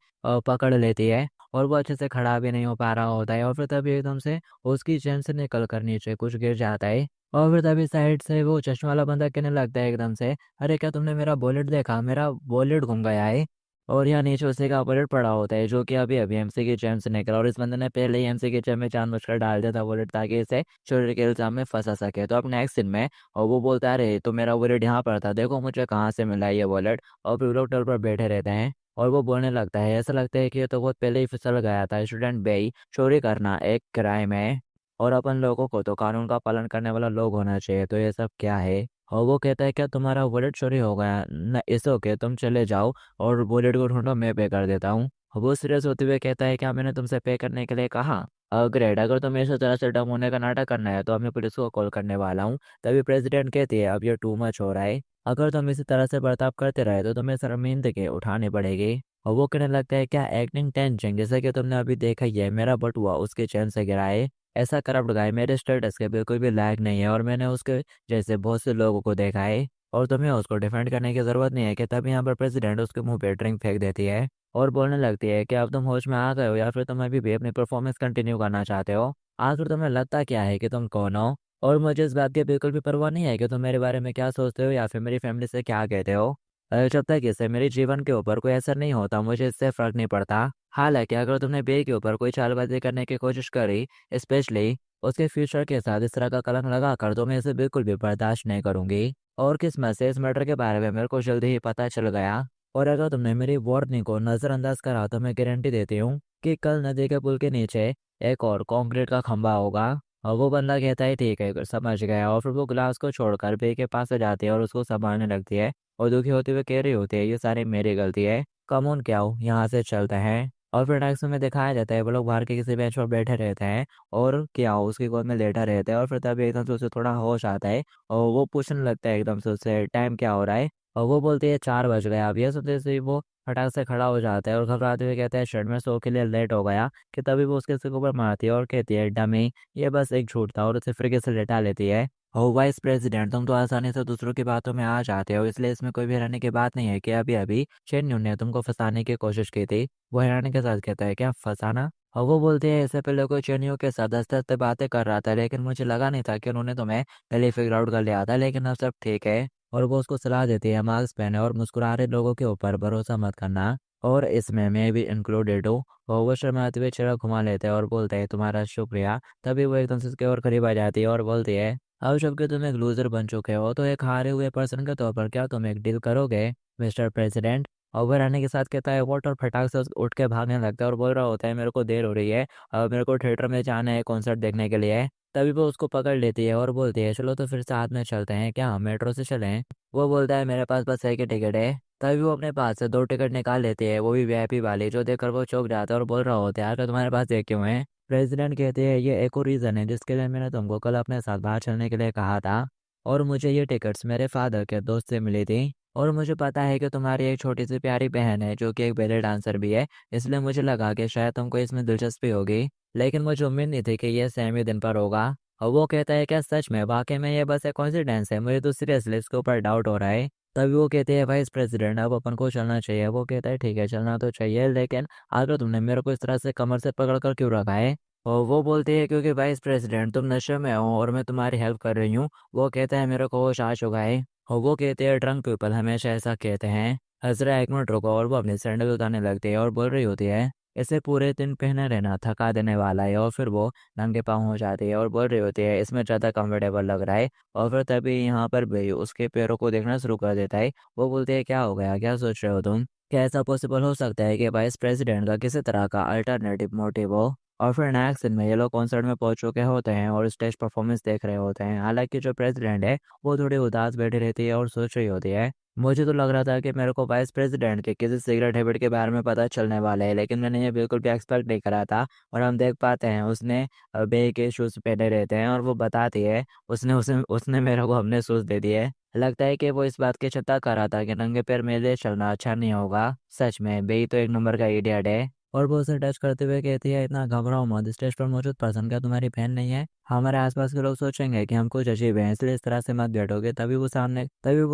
[SPEAKER 1] पकड़ लेती है। और वो अच्छे से खड़ा भी नहीं हो पा रहा होता है और फिर तभी एकदम से उसकी चेन से निकल कर नीचे कुछ गिर जाता है। और फिर तभी साइड से वो चश्मा वाला बंदा कहने लगता है एकदम से, अरे क्या तुमने मेरा वॉलेट देखा? मेरा वॉलेट गुम गया है। और यहाँ नीचे उसी का वॉलेट पड़ा होता है जो कि अभी अभी एमसी की चेन से निकला, और इस बंदे ने पहले ही एमसी की चेन में जानबूझकर डाल दिया था वॉलेट ताकि इसे चोरी के इल्जाम में फंसा सके। तो अब नेक्स्ट सीन में और वो बोलता है, अरे तो मेरा वॉलेट यहाँ पर था, देखो मुझे कहाँ से मिला ये वॉलेट। और फिर लोग टेबल पर बैठे रहते हैं और वो बोलने लगता है, ऐसा लगता है कि ये तो बहुत पहले ही फिसल गया था। स्टूडेंट बेई, चोरी करना एक क्राइम है और अपन लोगों को तो कानून का पालन करने वाला लोग होना चाहिए, तो ये सब क्या है? और वो कहता है, क्या तुम्हारा वॉलेट चोरी हो गया ना? इस ओके, तुम चले जाओ और वॉलेट को ढूंढो, मैं पे कर देता हूँ। वो सीरियस होते हुए कहता है, क्या मैंने तुमसे पे करने के लिए कहा? ग्रेट, अगर तुम्हें इस तरह से डम होने का नाटक करना है तो मैं पुलिस को कॉल करने वाला हूँ। तभी प्रेसिडेंट कहती है, अब ये टू मच हो रहा है, अगर तुम इसी तरह से बर्ताव करते रहे तो तुम्हें शर्मिंदगी उठानी पड़ेगी। और वो कहने लगता है, क्या एक्टिंग टेंशन, जैसे कि तुमने अभी देखा ही है, मेरा बटुआ उसके चैन से गिरा है। ऐसा करप्ट गाय मेरे स्टेटस के बिल्कुल भी लायक नहीं है और मैंने उसके जैसे बहुत से लोगों को देखा है और तुम्हें उसको डिफेंड करने की जरूरत नहीं है। कि तभी यहाँ पर प्रेसिडेंट उसके मुंह पे ड्रिंक फेंक देती है और बोलने लगती है कि अब तुम होश में आ गए हो या फिर तुम अभी भी अपनी परफॉर्मेंस कंटिन्यू करना चाहते हो? आखिर तुम्हें लगता क्या है कि तुम कौन हो? और मुझे इस बात की बिल्कुल भी परवाह नहीं है कि तुम मेरे बारे में क्या सोचते हो या फिर मेरी फैमिली से क्या कहते हो। जब तक इससे मेरे जीवन के ऊपर कोई असर नहीं होता मुझे इससे फर्क नहीं पड़ता। हालांकि अगर तुमने बे के ऊपर कोई चालबाजी करने की कोशिश करी, स्पेशली उसके फ्यूचर के साथ इस तरह का कलंक लगा कर, तो मैं इसे बिल्कुल भी बर्दाश्त नहीं करूंगी। और किस्मत से इस मैटर के बारे में मेरे को जल्दी ही पता चल गया और अगर तुमने मेरी वार्निंग को नज़रअंदाज करा तो मैं गारंटी देती हूँ कि कल नदी के पुल के नीचे एक और कंक्रीट का खंभा होगा। और वो बंदा कहता है, ठीक है समझ गया। और फिर वो ग्लास को छोड़कर बे के पास से जाती है और उसको संभालने लगती है और दुखी होते हुए कह रही होती है, ये सारी मेरी गलती है, कम ऑन क्या हो, यहाँ से चलते हैं। और फिर नेक्स्ट में दिखाया जाता है वो लोग बाहर के किसी बेंच पर बैठे रहते हैं और क्या हो उसकी गोद में लेटा रहता है और फिर तभी एकदम से उसे थोड़ा होश आता है और वो पूछने लगता है एकदम से उससे, टाइम क्या हो रहा है? और वो बोलती है, 4 बज गया। अब ये सुनते से ही वो फटाक से खड़ा हो जाता है और घबराते हुए कहता है, शर्ट में सो के लिए लेट हो गया। कि तभी वो उसके सिर के ऊपर मारती है और कहती है, डमी, ये बस एक झूठ था, और उसे फिर से लेटा लेती है। ओ वाइस प्रेसिडेंट, तुम तो आसानी से दूसरों की बातों में आ जाते हो, इसलिए इसमें कोई भी हैरानी की बात नहीं है कि अभी अभी चेन्नू ने तुमको फंसाने की कोशिश की थी। वो हैरानी के साथ कहता है, क्या फंसाना? और वो बोलते हैं, इससे पहले कोई चेन्नू के साथ हंसते बातें कर रहा था लेकिन मुझे लगा नहीं था कि उन्होंने तुम्हें पहले फिगर आउट कर लिया था, लेकिन अब सब ठीक है। और वो उसको सलाह देती है, मास्क पहने और मुस्कुरा रहे लोगों के ऊपर भरोसा मत करना, और इसमें मैं भी इंक्लूडेड हूँ। और वो शर्माते हुए चेहरा घुमा लेते हैं और बोलते हैं, तुम्हारा शुक्रिया। तभी वो एकदम से उसके और करीब आ जाती है और बोलती है, अब जबकि तुम एक लूजर बन चुके हो तो एक हारे हुए पर्सन के तौर पर क्या तुम एक डील करोगे मिस्टर प्रेसिडेंट? और वो रहने के साथ कहता है वॉट, और फटाक से उठ के भागने लगता है और बोल रहा होता है, मेरे को देर हो रही है, अब मेरे को थिएटर में जाना है कॉन्सर्ट देखने के लिए। तभी वो उसको पकड़ लेती है और बोलती है, चलो तो फिर साथ में चलते हैं, क्या हम मेट्रो से चलें? वो बोलता है, मेरे पास बस एक ही टिकट है। तभी वो अपने पास से 2 टिकट निकाल लेती है, वो भी वीआईपी वाली, जो देखकर वो चौंक जाता है और बोल रहा होता है, यार तो तुम्हारे पास ये क्यों है? प्रेसिडेंट कहते हैं, ये एक और रीज़न है जिसके लिए मैंने तुमको कल अपने साथ बाहर चलने के लिए कहा था, और मुझे ये टिकट्स मेरे फादर के दोस्त से मिली थी, और मुझे पता है कि तुम्हारी एक छोटी सी प्यारी बहन है जो कि एक बैले डांसर भी है, इसलिए मुझे लगा कि शायद तुमको इसमें दिलचस्पी होगी, लेकिन मुझे उम्मीद नहीं थी कि ये सेम ही दिन पर होगा। और वो कहता है, क्या सच में वाकई में ये बस एक कोइंसिडेंस है? मुझे तो सीरियसली इसके ऊपर डाउट हो रहा है। तभी वो कहते हैं, वाइस प्रेसिडेंट अब अपन को चलना चाहिए। वो कहता है, ठीक है चलना तो चाहिए, लेकिन आखिर तुमने मेरे को इस तरह से कमर से पकड़ कर क्यों रखा है? और वो बोलती है, क्योंकि वाइस प्रेसिडेंट तुम नशे में हो और मैं तुम्हारी हेल्प कर रही हूँ। वो कहता है, मेरे को होश आ चुका है। और वो कहते हैं, ड्रंक पीपल हमेशा ऐसा कहते हैं। हजरा एक मिनट रुको, और वो अपनी सैंडल उतारने लगती है और बोल रही होती है, इसे पूरे दिन पहने रहना थका देने वाला है। और फिर वो नंगे पाँव हो जाती है और बोल रही होती है, इसमें ज़्यादा कंफर्टेबल लग रहा है। और फिर तभी यहाँ पर भी उसके पैरों को देखना शुरू कर देता है। वो बोलती है, क्या हो गया, क्या सोच रहे हो तुम? क्या ऐसा पॉसिबल हो सकता है कि वाइस प्रेसिडेंट का किसी तरह का अल्टरनेटिव मोटिव हो? और फिर नेक्स्ट दिन में ये लोग कॉन्सर्ट में पहुंच चुके होते हैं और स्टेज परफॉर्मेंस देख रहे होते हैं। हालांकि जो प्रेसिडेंट है वो थोड़ी उदास बैठी रहती है और सोच रही होती है, मुझे तो लग रहा था कि मेरे को वाइस प्रेसिडेंट के किसी सिगरेट हैबिट के बारे में पता चलने वाला है, लेकिन मैंने ये बिल्कुल भी एक्सपेक्ट नहीं करा था। और हम देख पाते हैं उसने बे के शूज़ पहने रहते हैं और वो बताती है, उसने उसने उसने मेरे को अपने शूज़ दे दिए। लगता है कि वो इस बात की चिंता कर रहा था कि नंगे पैर मेले चलना अच्छा नहीं होगा। सच में बे तो एक नंबर का इडियट है। और वो उसे टच करते हुए कहती है, इतना घबराओ मत, स्टेज पर मौजूद पर्सन क्या तुम्हारी बहन नहीं है? हमारे आसपास के लोग सोचेंगे कि हम कुछ अजीब हैं, इसलिए इस तरह से मत बैठोगे। तभी वो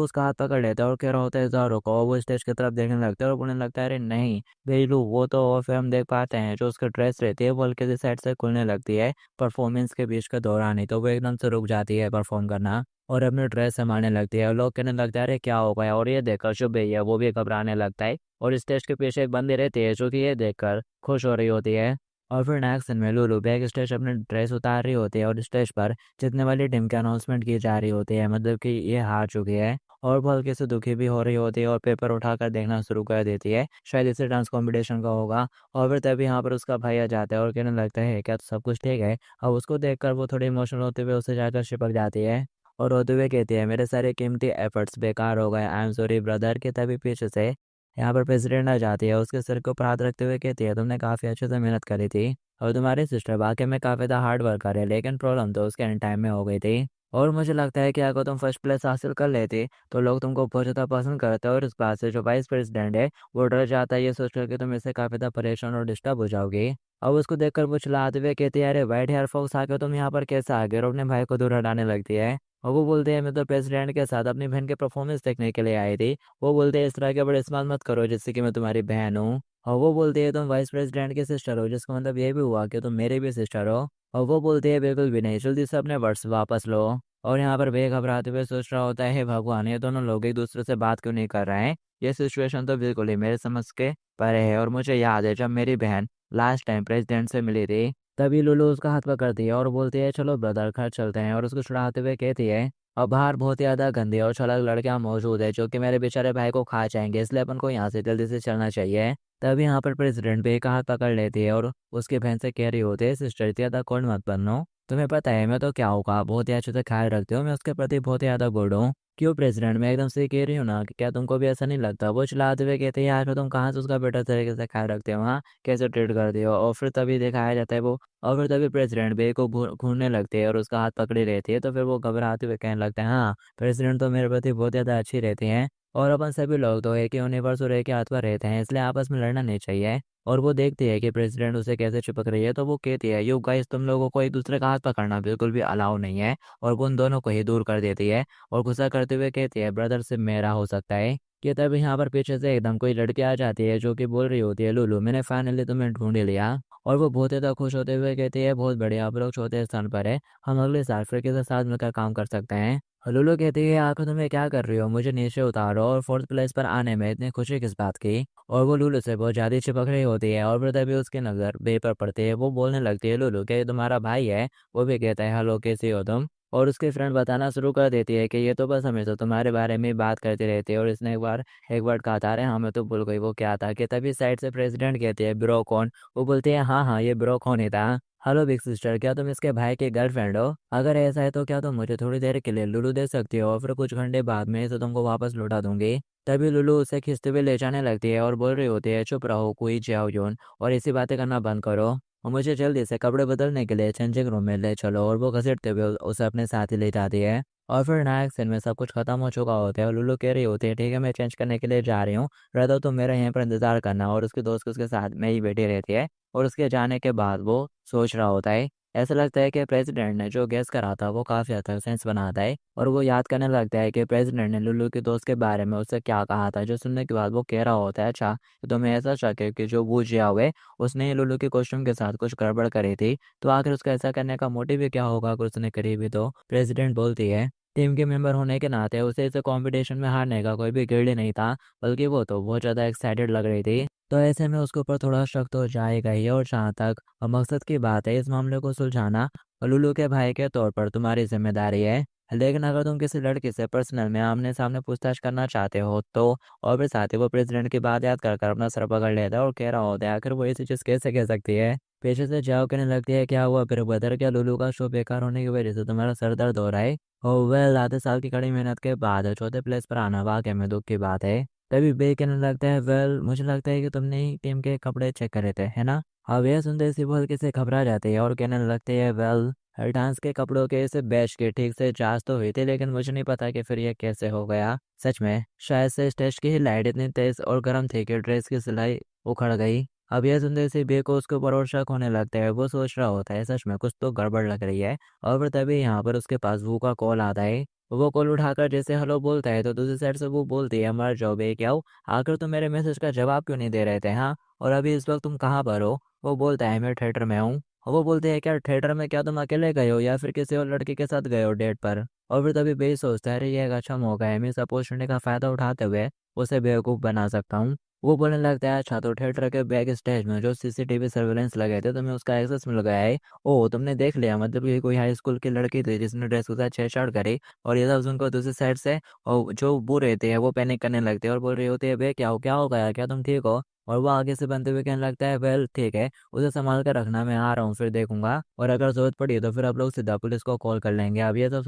[SPEAKER 1] उसका हाथ पकड़ लेता है और कह रहा होता है जाओ रुको, और वो स्टेज की तरफ देखने लगता है और बोलने लगता है, अरे नहीं बेलू वो तो। और फिर हम देख पाते हैं जो उसका ड्रेस रहती है वो हल्के से साइड से खुलने लगती है परफॉर्मेंस के बीच के दौरान ही। तो वो एकदम से रुक जाती है परफॉर्म करना और अपने ड्रेस संभालने लगती है और लोग कहने लगता है, अरे क्या हो गया? और ये देखकर जो भैया वो भी घबराने लगता है और स्टेज के पीछे एक बंदी रहती है जो कि ये देखकर खुश हो रही होती है। और फिर नेक्स्ट सीन में लुलु बैक स्टेज अपने ड्रेस उतार रही होती है और स्टेज पर जीतने वाली टीम की अनाउंसमेंट की जा रही होती है, मतलब कि ये हार चुकी है। और वो हल्के से दुखी भी हो रही होती है और पेपर उठाकर देखना शुरू कर देती है, शायद इसे डांस कंपटीशन का होगा। और फिर तभी यहाँ पर उसका भाई आ जाता है और कहने लगता है, क्या तो सब कुछ ठीक है? अब उसको देखकर वो थोड़ी इमोशनल होते हुए उसे जाकर चिपक जाती है और रोते हुए कहती है, मेरे सारे कीमती एफर्ट्स बेकार हो गए, आई एम सॉरी ब्रदर। के तभी पीछे से यहाँ पर प्रेसिडेंट आ जाती है, उसके सिर के ऊपर हाथ रखते हुए कहती है, तुमने काफ़ी अच्छे से मेहनत करी थी और तुम्हारी सिस्टर वाकई में काफ़ी ज़्यादा हार्ड वर्कर है, लेकिन प्रॉब्लम तो उसके एंड टाइम में हो गई थी। और मुझे लगता है कि अगर तुम फर्स्ट प्लेस हासिल कर लेती तो लोग तुमको बहुत ज़्यादा पसंद करते हैं, और इस बात से जो वाइस प्रेसिडेंट है वो डर जाता है ये सोचकर कि तुम इससे काफ़ी ज़्यादा परेशान और डिस्टर्ब हो जाओगी। अब उसको देखकर वो चिल्लाते हुए कहती है, अरे वाइट हेयर फॉक्स आके तुम यहाँ पर कैसे आ गए? और अपने भाई को दूर हटाने लगती है। और वो बोलते हैं, मैं तो प्रेसिडेंट के साथ अपनी बहन के परफॉर्मेंस देखने के लिए आई थी। वो बोलते हैं, इस तरह के बड़े इस्तेमाल मत करो जिससे कि मैं तुम्हारी बहन हूँ। और वो बोलते हैं, तुम वाइस प्रेसिडेंट की सिस्टर हो, जिसका मतलब ये भी हुआ कि तुम मेरी भी सिस्टर हो। और वो बोलते हैं, बिल्कुल भी नहीं, जल्दी से अपने वर्ड्स वापस लो। और यहाँ पर वे घबराते हुए सोच रहा होता है, "हे भगवान, ये दोनों लोग एक दूसरे से बात क्यों नहीं कर रहे हैं? ये सिचुएशन तो बिल्कुल ही मेरे समझ के परे है।" और मुझे याद है जब मेरी बहन लास्ट टाइम प्रेसिडेंट से मिली थी, तभी लुलु उसका हाथ पकड़ती है और बोलती है, चलो ब्रदर घर चलते हैं। और उसको छुड़ाते हुए कहती है, अब बाहर बहुत ही ज़्यादा गंदे और चालाक लड़कियां मौजूद है जो कि मेरे बेचारे भाई को खा जाएंगे, इसलिए अपन को यहाँ से जल्दी से चलना चाहिए। तभी यहाँ पर प्रेसिडेंट भी एक हाथ पकड़ लेती है और उसकी बहन से कह रही होती है, सिस्टर इतनी ज़्यादा कौन मत बनना, तुम्हें पता है मैं तो क्या होगा, बहुत ही अच्छे से ख्याल रखती हूँ, मैं उसके प्रति बहुत ही ज़्यादा गुड हूँ। क्यों प्रेसिडेंट, मैं एकदम से कह रही हूँ ना कि क्या तुमको भी ऐसा नहीं लगता? वो चिल्लाते हुए कहते हैं, यार फिर तुम कहाँ से उसका बेटर तरीके से ख्याल रखते हो? हाँ, कैसे ट्रीट करते हो? और फिर तभी दिखाया जाता है वो। और फिर तभी प्रेसिडेंट भी को घूरने लगते हैं और उसका हाथ पकड़ी रहती है, तो फिर वो घबराते हुए कहने लगता है, हाँ प्रेसिडेंट तो मेरे प्रति बहुत ज़्यादा अच्छी रहती हैं और अपन सभी लोग तो एक ही यूनिवर्स और एक ही हाथ पर रहते हैं, इसलिए आपस में लड़ना नहीं चाहिए। और वो देखती है कि प्रेसिडेंट उसे कैसे चिपक रही है, तो वो कहती है, यू गाइस, तुम लोगों को एक दूसरे का हाथ पकड़ना बिल्कुल भी अलाउ नहीं है। और वो उन दोनों को ही दूर कर देती है और गुस्सा करते हुए कहती है, ब्रदर सिर्फ मेरा हो सकता है। कि तब यहाँ पर पीछे से एकदम कोई लड़की आ जाती है जो कि बोल रही होती है, लुलु मैंने फाइनली तुम्हें ढूंढ ही लिया। और वो बहुत ज़्यादा खुश होते हुए कहती है, बहुत बढ़िया, आप लोग चौथे स्थान पर है, हम अगले साल फिर के साथ मिलकर काम कर सकते हैं। लुलु कहती है, आखिर तुम्हें क्या कर रही हो, मुझे नीचे उतारो। और फोर्थ प्लेस पर आने में इतनी खुशी किस बात की? और वो लुलु से बहुत ज़्यादा चिपक रही होती है और फिर तभी उसकी नज़र बे पर पड़ती है। वो बोलने लगती है, लुलु क्या ये तुम्हारा भाई है? वो भी कहता है, हेलो कैसी हो तुम? और उसकी फ्रेंड बताना शुरू कर देती है कि ये तो बस हमेशा तुम्हारे बारे में बात करती रहती है। और इसने एक वर्ड कहा था, अरे हाँ मैं तो भूल गई वो क्या था। कि तभी साइड से प्रेसिडेंट कहती है, ब्रो कौन? वो बोलती है, हाँ हाँ ये ब्रो कौन ही था। हेलो बिग सिस्टर, क्या तुम इसके भाई की गर्लफ्रेंड हो? अगर ऐसा है तो क्या तुम मुझे थोड़ी देर के लिए लुलु दे सकती हो, और फिर कुछ घंटे बाद में इसे तुमको वापस लौटा दूंगी। तभी लुलु उसे खींचते हुए ले जाने लगती है और बोल रही होती है, चुप रहो कोई जाओ जोन, और ऐसी बातें करना बंद करो और मुझे जल्दी से कपड़े बदलने के लिए चेंजिंग रूम में ले चलो। और वो घसीटते हुए उसे अपने साथ ही ले जाती है। और फिर नायक सीन में सब कुछ खत्म हो चुका होता है और लुलु कह रही होती है, ठीक है मैं चेंज करने के लिए जा रही हूँ, रहता तुम मेरे यहाँ पर इंतजार करना। और उसके दोस्त उसके साथ में ही बैठी रहती है और उसके जाने के बाद वो सोच रहा होता है। ऐसा लगता है कि प्रेसिडेंट ने जो गेस करा था वो काफ़ी हद तक सेंस बनाता है। और वो याद करने लगता है कि प्रेसिडेंट ने लुलु के दोस्त के बारे में उससे क्या कहा था, जो सुनने के बाद वो कह रहा होता है, अच्छा तो तुम्हें ऐसा शक है कि जो वो जिया हुए उसने ही लुलु के कॉस्ट्यूम के साथ कुछ गड़बड़ करी थी, तो आखिर उसका ऐसा करने का मोटिव भी क्या होगा अगर उसने करी भी तो? प्रेसिडेंट बोलती है, टीम के मेंबर होने के नाते उसे इस कंपटीशन में हारने का कोई भी गिल्ड नहीं था, बल्कि वो तो बहुत ज़्यादा एक्साइटेड लग रही थी। तो ऐसे में उसके ऊपर थोड़ा शक तो जाएगा ही। और जहाँ तक मकसद की बात है, इस मामले को सुलझाना लुलु के भाई के तौर पर तुम्हारी जिम्मेदारी है। लेकिन अगर तुम किसी लड़की से पर्सनल में आमने सामने पूछताछ करना चाहते हो तो। और फिर साथ ही वो प्रेसिडेंट की बात याद कर अपना सर पकड़ लेता है और कह रहा होता है, आखिर वो ऐसी चीज़ कैसे कह सकती है? पीछे से जाओ कहने लगती है, क्या हुआ फिर ब्रदर, क्या लुलु का शो बेकार होने की वजह से तुम्हारा सर दर्द हो रहा है? ओह वेल, आधे साल की कड़ी मेहनत के बाद चौथे प्लेस पर आना वाकई में दुख की बात है। तभी बे कहने लगता है, वेल मुझे लगता है कि तुमने ही टीम के कपड़े चेक करे थे, है ना? अब यह सुनते ही वो हल्के से घबरा जाते हैं और कहने लगते हैं, वेल डांस के कपड़ों के इसे बैच के ठीक से जांच तो हुई थी, लेकिन मुझे नहीं पता कि फिर ये कैसे हो गया। सच में शायद से स्टेज की ही लाइट इतनी तेज और गर्म थी कि ड्रेस की सिलाई उखड़ गई। अब यह सुनते से बे को उसके ऊपर और शक होने लगता है। वो सोच रहा होता है सच में कुछ तो गड़बड़ लग रही है। और फिर तभी यहाँ पर उसके पास वो का कॉल आता है। वो कॉल उठाकर जैसे हेलो बोलता है तो दूसरी साइड से वो बोलती है मर जाओ बे, क्या हो, आखिर तुम मेरे मैसेज का जवाब क्यों नहीं दे रहे थे, हाँ, और अभी इस वक्त तुम कहाँ पर हो। वो बोलता है मैं थिएटर में हूँ। और वो बोलते हैं क्या थिएटर में, क्या तुम अकेले गए हो या फिर किसी और लड़के के साथ गए हो डेट पर। और फिर तभी बे सोचता है अरे ये एक अच्छा मौका है, मैं इस अपॉर्चुनिटी का फायदा उठाते हुए उसे बेवकूफ़ बना सकता हूँ। वो बोलने लगता है अच्छा तो थिएटर के बैक स्टेज में जो सीसीटीवी सर्वेलेंस लगे थे तुम्हें उसका एक्सेस मिल गया है। ओह तुमने देख लिया, मतलब ये कोई हाई स्कूल की लड़की थी जिसने ड्रेस के साथ छेड़छाड़ करी। और ये सब उनको दूसरी साइड से और जो बुरे थे वो पैनिक करने लगते हैं और बोल रही होती है बे क्या हो गया, क्या तुम ठीक हो। और वो आगे से बनते हुए कहने लगता है वेल ठीक है, उसे संभाल कर रखना, मैं आ रहा हूँ फिर देखूंगा, और अगर जरूरत पड़ी तो फिर आप लोग सीधा पुलिस को कॉल कर लेंगे। अब ये सब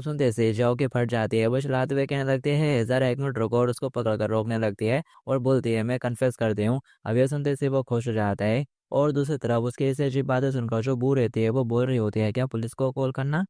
[SPEAKER 1] सुनते से जाओ के फट जाती है। वो चलाते हुए कहने लगती है जरा एक मिनट रुको, और उसको पकड़ कर रोकने लगती है और बोलती है मैं कन्फेस करती हूँ। अब ये सुनते से वो खुश हो जाता है। और दूसरी तरफ उसकी ऐसी अजीब बातें सुनकर जो बू रहती है वो बोल रही होती है क्या पुलिस को कॉल करना,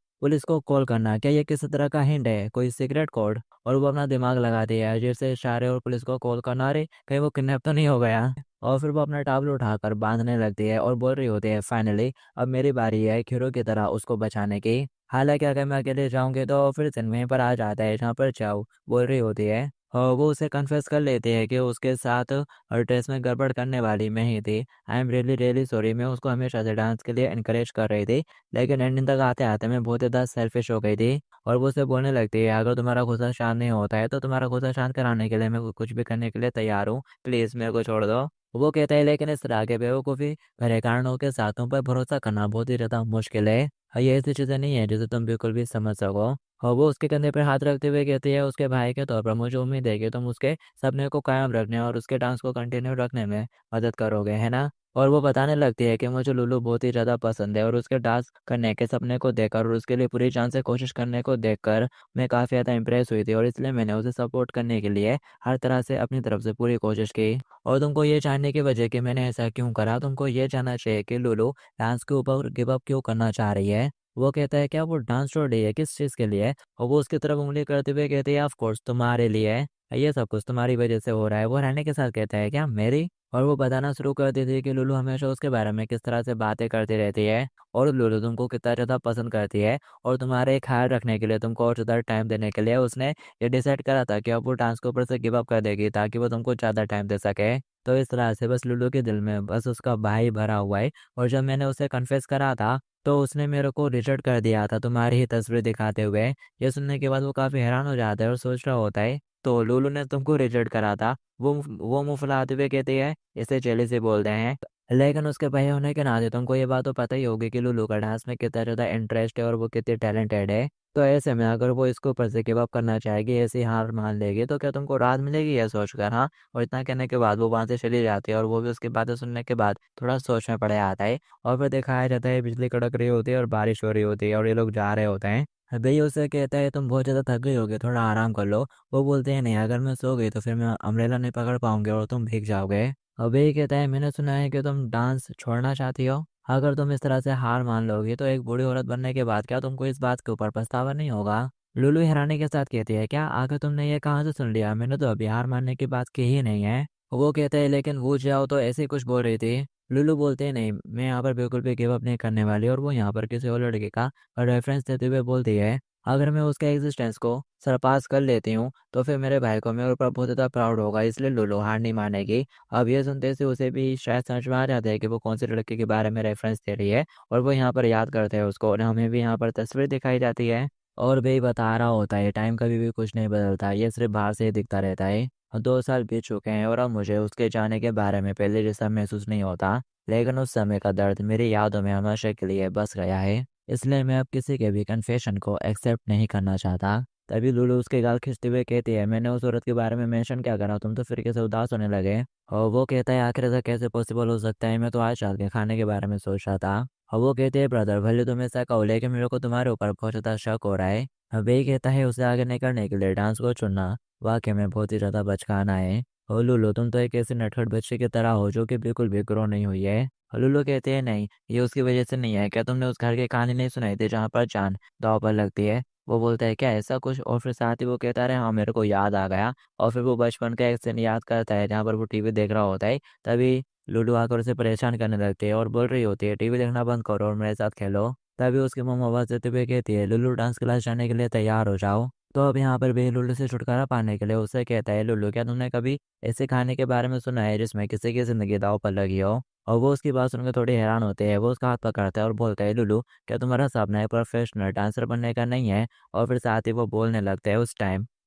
[SPEAKER 1] क्या ये किसी तरह का हिंट है, कोई सीक्रेट कोड। और वो अपना दिमाग लगाती है अजीब से इशारे और पुलिस को कॉल करना, अरे कहीं वो किडनैप तो नहीं हो गया। और फिर वो अपना टावल उठाकर बांधने लगती है और बोल रही होती है फाइनली अब मेरी बारी है एक हीरो की तरह उसको बचाने की। हालांकि अगर मैं अकेले जाऊंगी तो फिर जिन वहीं पर आ जाता है जहाँ पर चाऊ बोल रही होती है। और वो उसे कन्फेस कर लेती है कि उसके साथ और ड्रेस में गड़बड़ करने वाली मैं ही थी। I am really really sorry, मैं उसको हमेशा से डांस के लिए इनकरेज कर रही थी, लेकिन एंडिंग तक आते आते मैं बहुत ज़्यादा सेल्फिश हो गई थी। और वो उसे बोलने लगती है अगर तुम्हारा गुस्सा शांत नहीं होता है तो तुम्हारा गुस्सा शांत कराने के लिए मैं कुछ भी करने के लिए तैयार हूँ, प्लीज़ मेरे को छोड़ दो। वो कहता है लेकिन इस तरह के बेवकूफ़ी भरे कारणों के साथों पर भरोसा करना बहुत ही ज़्यादा मुश्किल है। ये ऐसी चीज़ें नहीं है जिसे तुम बिल्कुल भी समझ सको। और वो उसके कंधे पर हाथ रखते हुए कहती है उसके भाई के तौर पर मुझे उम्मीद है कि तुम उसके सपने को कायम रखने और उसके डांस को कंटिन्यू रखने में मदद करोगे, है ना। और वो बताने लगती है कि मुझे लुल्लू बहुत ही ज़्यादा पसंद है और उसके डांस करने के सपने को देखकर और उसके लिए पूरी जान से कोशिश करने को देखकर मैं काफ़ी ज़्यादा इंप्रेस हुई थी, और इसलिए मैंने उसे सपोर्ट करने के लिए हर तरह से अपनी तरफ से पूरी कोशिश की। और तुमको ये जानने की वजह कि मैंने ऐसा क्यों करा, तुमको ये जानना चाहिए कि लुल्लू डांस के ऊपर गिव अप क्यों करना चाह रही है। वो कहता है क्या वो डांस छोड़ रही है, किस चीज़ के लिए। और वो उसकी तरफ उंगली करते हुए कहती है ऑफ कोर्स तुम्हारे लिए, ये सब कुछ तुम्हारी वजह से हो रहा है। वो रहने के साथ कहता है क्या मेरी। और वो बताना शुरू कर देती है कि लुल्लू हमेशा उसके बारे में किस तरह से बातें करती रहती है और लुल्लू तुमको कितना ज़्यादा पसंद करती है, और तुम्हारे ख्याल रखने के लिए तुमको और ज़्यादा टाइम देने के लिए उसने ये डिसाइड करा था कि अब वो डांस के ऊपर से गिव अप कर देगी ताकि वो तुमको ज़्यादा टाइम दे सके। तो इस तरह से बस लुल्लू के दिल में बस उसका भाई भरा हुआ है। और जब मैंने उसे कन्फेस करा था तो उसने मेरे को रिजेक्ट कर दिया था तुम्हारी ही तस्वीर दिखाते हुए। ये सुनने के बाद वो काफ़ी हैरान हो जाता है और सोच रहा होता है तो लुल्लू ने तुमको रिजेक्ट करा था। वो मुंह फुलाते हुए कहती है इसे जेली से बोलते हैं। लेकिन उसके भाई होने के नाते तुमको ये बात तो पता ही होगी कि लुल्लू का डांस में कितना ज़्यादा इंटरेस्ट है और वो कितनी टैलेंटेड है। तो ऐसे में अगर वो इसको ऊपर से गिव अप करना चाहेगी, ऐसी हार मान लेगी, तो क्या तुमको राहत मिलेगी यह सोचकर, हाँ। और इतना कहने के बाद वो वहाँ से चली जाती है और वो भी उसकी बातें सुनने के बाद थोड़ा सोच में पड़ जाता है। और फिर दिखाया जाता है बिजली कड़क रही होती है और बारिश हो रही होती है और ये लोग जा रहे होते हैं। भैया उसे कहता है तुम बहुत ज़्यादा थक गई होगी, थोड़ा आराम कर लो। वो बोलते हैं नहीं, अगर मैं सो गई तो फिर मैं अम्ब्रेला नहीं पकड़ पाऊंगी और तुम भीग जाओगे। और भैया कहता है मैंने सुना है कि तुम डांस छोड़ना चाहती हो, अगर तुम इस तरह से हार मान लोगी तो एक बूढ़ी औरत बनने के बाद क्या तुमको इस बात के ऊपर पछतावा नहीं होगा। लुलू हैरानी के साथ कहती है क्या आखिर तुमने ये कहाँ से सुन लिया, मैंने तो अभी हार मानने की बात की ही नहीं है। वो कहते हैं लेकिन वो जाओ तो ऐसे ही कुछ बोल रही थी। लुलू बोलते हैं नहीं, मैं यहाँ पर बिल्कुल भी गिव अप नहीं करने वाली, और वो यहाँ पर किसी और लड़के का रेफरेंस देते हुए बोलती है अगर मैं उसके एग्जिस्टेंस को सरपास कर लेती हूँ तो फिर मेरे भाई को मेरे ऊपर बहुत ज़्यादा प्राउड होगा, इसलिए लुलू हार नहीं मानेगी। अब ये सुनते से उसे भी शायद समझ में आ जाता है कि वो कौन से लड़के के बारे में रेफरेंस दे रही है, और वो यहाँ पर याद करते हैं उसको, और हमें भी यहाँ पर तस्वीर दिखाई जाती है। और भाई बता रहा होता है टाइम कभी भी कुछ नहीं बदलता, ये सिर्फ बाहर से ही दिखता रहता है। 2 साल बीत चुके हैं और अब मुझे उसके जाने के बारे में पहले जैसा महसूस नहीं होता, लेकिन उस समय का दर्द मेरी यादों में हमेशा के लिए बस गया है, इसलिए मैं अब किसी के भी कन्फेशन को एक्सेप्ट नहीं करना चाहता। तभी लुलू उसके गाल खींचते हुए कहती है मैंने उस औरत के बारे में मेंशन क्या करा, तुम तो फिर कैसे उदास होने लगे। और वो कहता है आखिर ऐसा कैसे पॉसिबल हो सकता है, मैं तो आज रात के खाने के बारे में सोच रहा था। और वो कहते हैं ब्रदर भले तुम ऐसा कहो लेकिन मेरे को तुम्हारे ऊपर बहुत ज़्यादा शक हो रहा है। अब ये कहता है उसे आगे नहीं करने के लिए डांस को चुनना वाकई में बहुत ही ज़्यादा बचकाना है। और लुलू तुम तो एक ऐसे नटखट बच्चे की तरह हो जो कि बिल्कुल भी ग्रो नहीं हुई है। और लुलू कहते हैं नहीं, ये उसकी वजह से नहीं है, क्या तुमने उस घर की कहानी नहीं सुनाई थी जहाँ पर जान दाव पर लगती है। वो बोलता है क्या ऐसा कुछ, और फिर साथ ही वो कहता है हाँ मेरे को याद आ गया। और फिर वो बचपन का एक सीन याद करता है जहाँ पर वो टीवी देख रहा होता है। तभी लूडो आकर उसे परेशान करने लगती है और बोल रही होती है टीवी देखना बंद करो और मेरे साथ खेलो। तभी उसकी मम्मा आवाज़ देते हुए कहती है लुल्लू डांस क्लास जाने के लिए तैयार हो जाओ। तो अब यहाँ पर भी लुल्लू से छुटकारा पाने के लिए उससे कहता है लुल्लू क्या तुमने कभी ऐसे खाने के बारे में सुना है जिसमें किसी की ज़िंदगी दांव पर लगी हो। और वो उसकी बात सुनकर थोड़ी हैरान होते हैं। वो उसका हाथ पकड़ता है और बोलता है लुल्लू क्या तुम्हारा सपना एक प्रोफेशनल डांसर बनने का नहीं है। और फिर साथ ही वो बोलने लगता है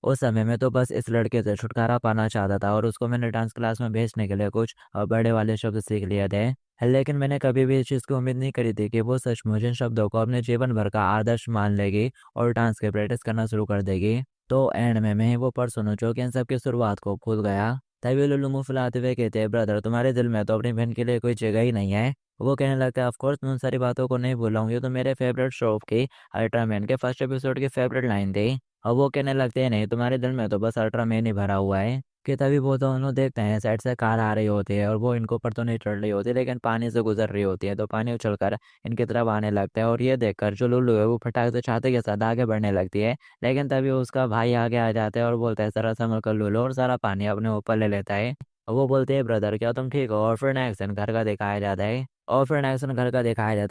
[SPEAKER 1] उस समय में तो बस इस लड़के से छुटकारा पाना चाहता था और उसको मैंने डांस क्लास में भेजने के लिए कुछ बड़े वाले शब्द सीख लिए थे। लेकिन मैंने कभी भी इस चीज़ की उम्मीद नहीं करी थी कि वो सचमुच इन शब्दों को अपने जीवन भर का आदर्श मान लेगी और डांस की प्रैक्टिस करना शुरू कर देगी। तो एंड में मैं वो पर्सन हूँ जो कि इन सब की शुरुआत को भूल गया। तभी लुल्लू मुँह फुलाते हुए कहते हैं ब्रदर तुम्हारे दिल में तो अपनी बहन के लिए कोई जगह ही नहीं है। वो कहने लगता है ऑफ कोर्स मैं उन सारी बातों को नहीं भूला हूँ, ये तो मेरे फेवरेट शो की अल्ट्रामैन के फर्स्ट एपिसोड की फेवरेट लाइन थी। और वो कहने लगते हैं नहीं तुम्हारे दिल में तो बस अल्ट्रामैन ही भरा हुआ है। कि तभी वो दोनों देखते हैं साइड से कार आ रही होती है और वो इनको ऊपर तो नहीं चढ़ रही होती लेकिन पानी से गुजर रही होती है। तो पानी उछलकर इनकी तरफ आने लगता है और ये देखकर जो लुल्लू है वो फटाक से छाते के साथ आगे बढ़ने लगती है। लेकिन तभी उसका भाई आगे आ जाता है और बोलता है जरा संभल कर लुल्लू, और सारा पानी अपने ऊपर ले लेता है। और वो बोलते हैं ब्रदर क्या तुम ठीक हो। और फिर नेक्स्ट घर का दिखाया जाता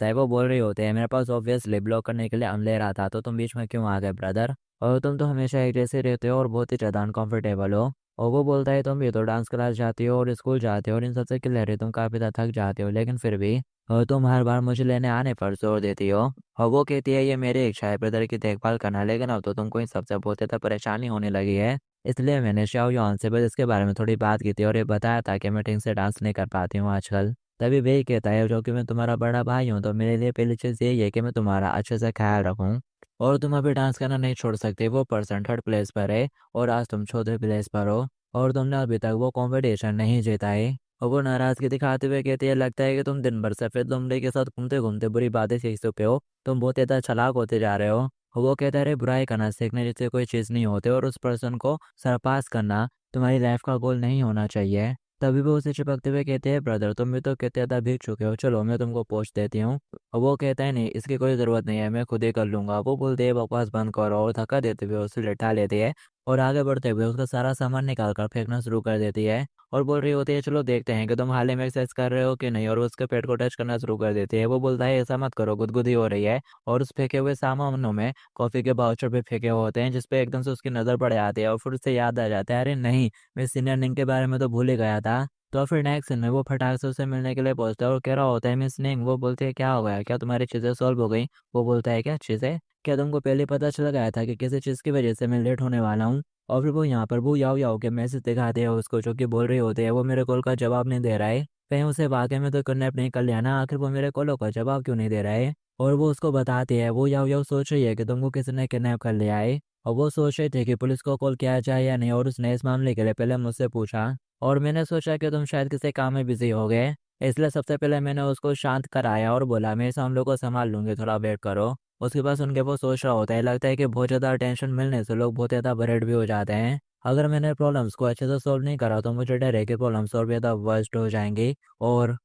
[SPEAKER 1] है। वो बोल रही होते हैं मेरे पास ऑब्वियसली ब्लॉक करने के लिए अनलेरा था तो तुम बीच में क्यों आ गए ब्रदर। और तुम तो हमेशा एक जैसे रहते हो और बहुत ही ज़्यादा अनकंफर्टेबल हो। और वो बोलता है तुम भी तो डांस क्लास जाती हो और स्कूल जाते हो और इन सबसे क्लियर है तुम काफ़ी ज़्यादा थक जाते हो लेकिन फिर भी और तुम हर बार मुझे लेने आने पर जोर देती हो। और वो कहती है ये मेरी इच्छा है ब्रदर की देखभाल करना, लेकिन अब तो तुमको इन सबसे बहुत ज़्यादा परेशानी होने लगी है। इसलिए मैंने शाओ युआन से बस इसके बारे में थोड़ी बात की थी और ये बताया था कि मैं ठीक से डांस नहीं कर पाती हूँ आजकल। तभी वही कहता है जो कि मैं तुम्हारा बड़ा भाई हूँ तो मेरे लिए पहली चीज़ यही है कि मैं तुम्हारा अच्छे से ख्याल रखूँ। और तुम अभी डांस करना नहीं छोड़ सकते। वो पर्सन थर्ड प्लेस पर है और आज तुम चौथे प्लेस पर हो और तुमने अभी तक वो कंपटीशन नहीं जीता है। और वो नाराजगी दिखाते हुए कहती है लगता है कि तुम दिन भर सफेद लोमड़ी के साथ घूमते घूमते बुरी बातें सीख चुके हो, तुम बहुत ज़्यादा चालाक होते जा रहे हो। और वो कहता है बुराई करना सीखने जैसे कोई चीज़ नहीं होते और उस पर्सन को सरपास करना तुम्हारी लाइफ का गोल नहीं होना चाहिए। तभी वो उसे चिपकते हुए कहते हैं ब्रदर तुम भी तो कहते ज़्यादा भीग चुके हो, चलो मैं तुमको पोंछ देती हूँ। और वो कहता है नहीं इसकी कोई ज़रूरत नहीं है मैं खुद ही कर लूँगा। वो बोलते हैं बकवास बंद करो और धक्का देते हुए उसे लिटा लेती है और आगे बढ़ते हुए उसका सारा सामान निकाल कर फेंकना शुरू कर देती है। और बोल रही होती है चलो देखते हैं कि तुम हाल ही में एक्सरसाइज कर रहे हो कि नहीं, और वो उसके पेट को टच करना शुरू कर देती है। वो बोलता है ऐसा मत करो गुदगुदी हो रही है। और उस फेंके हुए सामानों में कॉफ़ी के बाउचर भी फेंके हुए होते हैं जिसपे एकदम से उसकी नज़र पड़ जाती है और फिर उसे याद आ जाता है अरे नहीं मैं सीनियर निंग के बारे में तो भूल ही गया था। तो फिर नेक्स्ट सीन में वो फटाक से उसे मिलने के लिए पहुंचता है और कह रहा होता है मिस निंग। वो बोलती है क्या हो गया, क्या तुम्हारी चीज़ें सॉल्व हो गई। वो बोलता है क्या चीज़ें, क्या तुमको पहले पता चल गया था कि किसी चीज़ की वजह से मैं लेट होने वाला हूँ। और फिर वो यहाँ पर वो याओ याओ के मैसेज दिखाते हैं उसको जो कि बोल रही होती है वो मेरे कॉल का जवाब नहीं दे रहा है, कहीं उसे वाकई में तो किडनैप नहीं कर लिया ना, आखिर वो मेरे कॉलों का जवाब क्यों नहीं दे रहा है। और वो उसको बताती है वो याओ याओ सोच रही है कि तुमको किसी ने किडनैप कर लिया है और वो सोच रहे थे कि पुलिस को कॉल किया जाए या नहीं, और उसने इस मामले के लिए पहले मुझसे पूछा और मैंने सोचा कि तुम शायद किसी काम में बिजी हो गए, इसलिए सबसे पहले मैंने उसको शांत कराया और बोला मैं इस मामले को संभाल लूंगी, थोड़ा वेट करो। उसके बाद सुन के वो सोच रहा होता है लगता है कि बहुत ज़्यादा टेंशन मिलने से लोग बहुत ज़्यादा वरीड भी हो जाते हैं। अगर मैंने प्रॉब्लम्स को अच्छे से सॉल्व नहीं करा तो मुझे डर है कि प्रॉब्लम्स और भी ज़्यादा वर्स्ट हो जाएंगी। और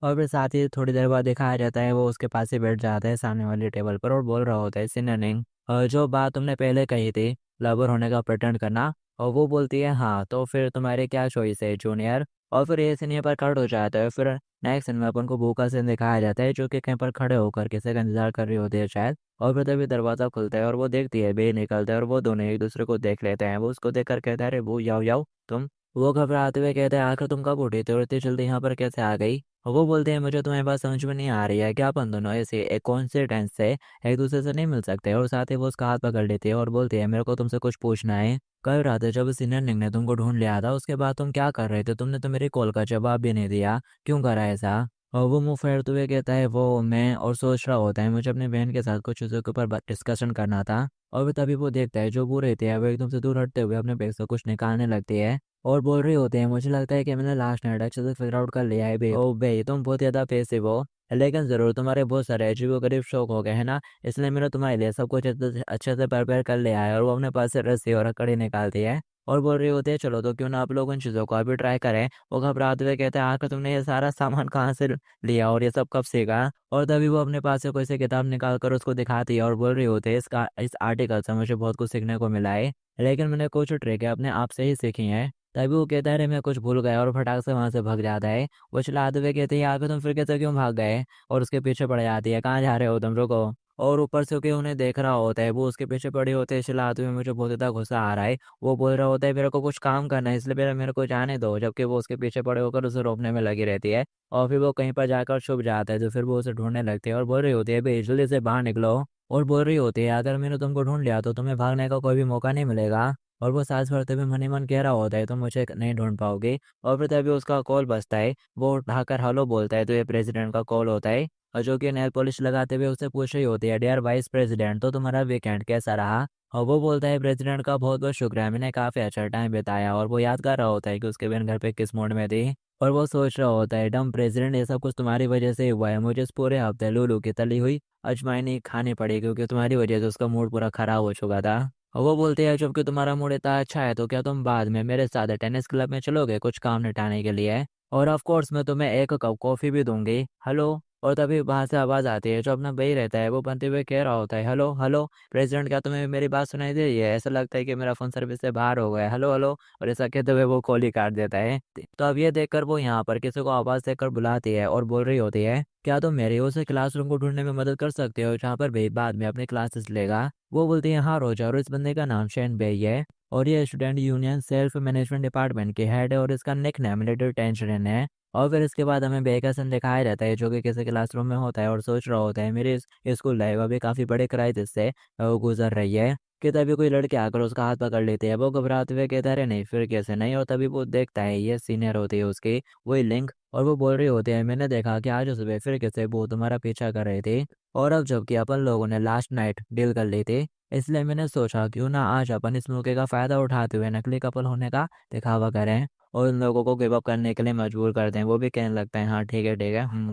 [SPEAKER 1] फिर साथ ही थोड़ी देर बाद दिखाया जाता है वो उसके पास ही बैठ जाता है सामने वाली टेबल पर और बोल रहा होता है सिननिंग जो बात तुमने पहले कही थी लवर होने का प्रिटेंड करना। और वो बोलती है हाँ तो फिर तुम्हारे क्या चॉइस है जूनियर। और फिर ये सीन पर कट हो जाता है। फिर नेक्स्ट सीन में अपन को भूखा सीन दिखाया जाता है जो कि कहीं पर खड़े होकर किसी का इंतजार कर रही होती है शायद। और फिर तभी दरवाज़ा खुलता है और वो देखती है बे निकलता है और वो दोनों एक दूसरे को देख लेते हैं। वो उसको देख कर कहता है अरे वो याओ याओ तुम। वो घबराते हुए कहते हैं आखिर तुम कब उठी थी और इतनी जल्दी यहाँ पर कैसे आ गई। और वो बोलते हैं मुझे तुम्हारी बात समझ में नहीं आ रही है क्या अपन दोनों ऐसे एक कॉन्सिडेंस से एक दूसरे से नहीं मिल सकते। और साथ ही वो उसका हाथ पकड़ लेती है और बोलती है मेरे को तुमसे कुछ पूछना है। कल रात जब सीनियर निंग ने तुमको ढूंढ लिया था उसके बाद तुम क्या कर रहे थे, तुमने तो मेरी कॉल का जवाब भी नहीं दिया, क्यों करा ऐसा। और वो मुंह फेरते हुए कहता है वो मैं और सोच रहा होता है मुझे अपनी बहन के साथ कुछ चीज़ों के ऊपर डिस्कशन करना था। और फिर तभी वो देखता है जो बूढ़े थे वो एकदम से दूर हटते हुए अपने बैग से कुछ निकालने लगती है और बोल रही होते हैं मुझे लगता है कि मैंने लास्ट नाइट अच्छे से फिगर आउट कर लिया है बे। ओ बे तुम बहुत ज़्यादा पैसिव हो, लेकिन ज़रूर तुम्हारे बहुत सारे अजीबो गरीब शौक हो गए हैं ना, इसलिए मैंने तुम्हारे लिए सब कुछ अच्छे से प्रिपेयर कर लिया है। और वो अपने पास से रस्सी और कड़ी निकालती है और बोल रही होती है चलो तो क्यों ना आप लोग उन चीज़ों को अभी ट्राई करें। वो घबराते हुए कहते हैं आखिर तुमने ये सारा सामान कहाँ से लिया और ये सब कब सीखा। और तभी वो अपने पास से कोई सी किताब निकाल कर उसको दिखाती है और बोल रही होती है इस आर्टिकल से मुझे बहुत कुछ सीखने को मिला है, लेकिन मैंने कुछ ट्रिक है अपने आप से ही सीखी है। तभी वो कहता है अरे मैं कुछ भूल गया और फटाक से वहां से भाग जाता है। वो चिल्लाते हुए कहते हैं आगे तुम फिर कैसे क्यों भाग गए, और उसके पीछे पड़ जाती है कहाँ जा रहे हो तुम, रुको। और ऊपर से क्यों उन्हें देख रहा होता है, वो उसके पीछे पड़े होते हैं चिल्लाते हुए मुझे बहुत ज़्यादा गुस्सा आ रहा है। वो बोल रहा होता है मेरे को कुछ काम करना है इसलिए मेरे मेरे को जाने दो, जबकि वो उसके पीछे पड़े होकर उसे रोकने में लगी रहती है। और फिर वो कहीं पर जाकर छुप जाता है तो फिर वो उसे ढूंढने लगती है और बोल रही होती है भाई जल्दी से बाहर निकलो। और बोल रही होती है अगर मैंने तुमको ढूंढ लिया तो तुम्हें भागने का कोई भी मौका नहीं मिलेगा। और वो सांस भरते हुए मन ही मन कह रहा होता है तुम मुझे नहीं ढूंढ पाओगे। और फिर तभी उसका कॉल बजता है, वो उठाकर हेलो बोलता है तो ये प्रेसिडेंट का कॉल होता है। और जो कि नेल पॉलिश लगाते हुए उससे पूछ रही होती है डियर वाइस प्रेसिडेंट तो तुम्हारा वीकेंड कैसा रहा। और वो बोलता है प्रेसिडेंट का बहुत बहुत शुक्रिया, मैंने काफ़ी अच्छा टाइम बिताया। और वो याद कर रहा होता है कि उसके बहन घर पे किस मूड में थी। और वो सोच रहा होता है डम प्रेसिडेंट ये सब कुछ तुम्हारी वजह से ही हुआ है, मुझे इस पूरे हफ्ते लूलू की तली हुई अजवाइन ही खानी पड़ी क्योंकि तुम्हारी वजह से उसका मूड पूरा खराब हो चुका था। और वो बोलते हैं जबकि तुम्हारा मूड इतना अच्छा है तो क्या तुम बाद में मेरे साथ टेनिस क्लब में चलोगे कुछ काम निपटाने के लिए। और ऑफ कोर्स मैं तुम्हें एक कप कॉफ़ी भी दूंगी, हेलो। और तभी बाहर से आवाज़ आती है, जो अपना भाई रहता है वो बनते हुए कह रहा होता है हेलो हेलो प्रेसिडेंट क्या तुम्हें मेरी बात सुनाई दे रही है, ऐसा लगता है कि मेरा फ़ोन सर्विस से बाहर हो गया है, हेलो हेलो। और ऐसा कहते हुए वो कॉल ही काट देता है। तो अब ये देखकर वो यहाँ पर किसी को आवाज़ देकर बुलाती है और बोल रही होती है क्या तुम मेरे उसे क्लासरूम को ढूंढने में मदद कर सकते हो जहाँ पर भाई बाद में अपनी क्लासेस लेगा। वो बोलती है हाँ रोजा, और इस बंदे का नाम शेन बेई है और ये student union self management department के हेड है और इसका निक नेम लिटिल टेंशन है। और फिर इसके बाद हमें बेकसन दिखाया जाता है जो कि किसी क्लासरूम में होता है और सोच रहा होता है मेरी स्कूल लाइफ अभी काफ़ी बड़े क्राइसिस से गुजर रही है। कि तभी कोई लड़के आकर उसका हाथ पकड़ लेते हैं, वो घबराते हुए कहता है अरे नहीं फिर कैसे नहीं। और तभी वो देखता है ये सीनियर होती है उसकी वही लिंक, और वो बोल रही होती है मैंने देखा कि आज सुबह फिर कैसे वो तुम्हारा पीछा कर रहे थे। और अब जबकि अपन लोगों ने लास्ट नाइट डील कर ली थी, इसलिए मैंने सोचा क्यों ना आज अपन इस मौके का फ़ायदा उठाते हुए नकली कपल होने का दिखावा करें और उन लोगों को गिव अप करने के लिए मजबूर कर दें। वो भी कहने लगता है हाँ ठीक है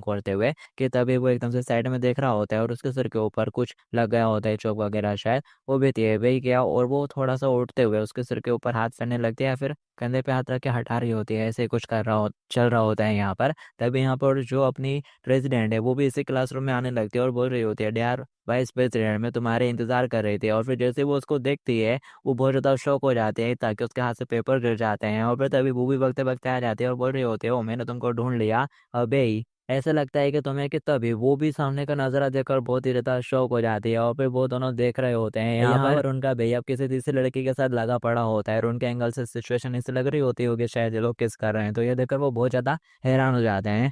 [SPEAKER 1] करते हुए। कि तभी वो एकदम से साइड में देख रहा होता है और उसके सिर के ऊपर कुछ लग गया होता है चौक वगैरह शायद। वो भी थी वही किया और वो थोड़ा सा उठते हुए उसके सिर के ऊपर हाथ फेरने लगती है या फिर कंधे पे हाथ रख के हटा रही होती है, ऐसे कुछ चल रहा होता है यहाँ पर। तभी यहाँ पर जो अपनी प्रेसिडेंट है वो भी इसी क्लासरूम में आने लगती है और बोल रही होती है यार वाइस प्रेसिडेंट मैं तुम्हारे इंतजार कर रही थी। और फिर जैसे वो उसको देखती है वो बहुत ज़्यादा शौक हो जाते हैं ताकि उसके हाथ से पेपर गिर जाते हैं। और फिर तभी वो भी वक्ते वक्ते आ जाती है और बोल रही होती है ओ मैंने तुमको ढूंढ लिया अबे ही। ऐसा लगता है कि तुम्हें कि तभी वो भी सामने का नज़ारा देखकर बहुत ही ज़्यादा शौक हो जाती है और फिर वो दोनों देख रहे होते हैं यहाँ पर उनका भैया अब किसी तीसरी लड़की के साथ लगा पड़ा होता है और उनके एंगल से सिचुएशन ऐसी लग रही होती होगी शायद ये लोग किस कर रहे हैं, तो ये देखकर वो बहुत ज़्यादा हैरान हो जाते हैं।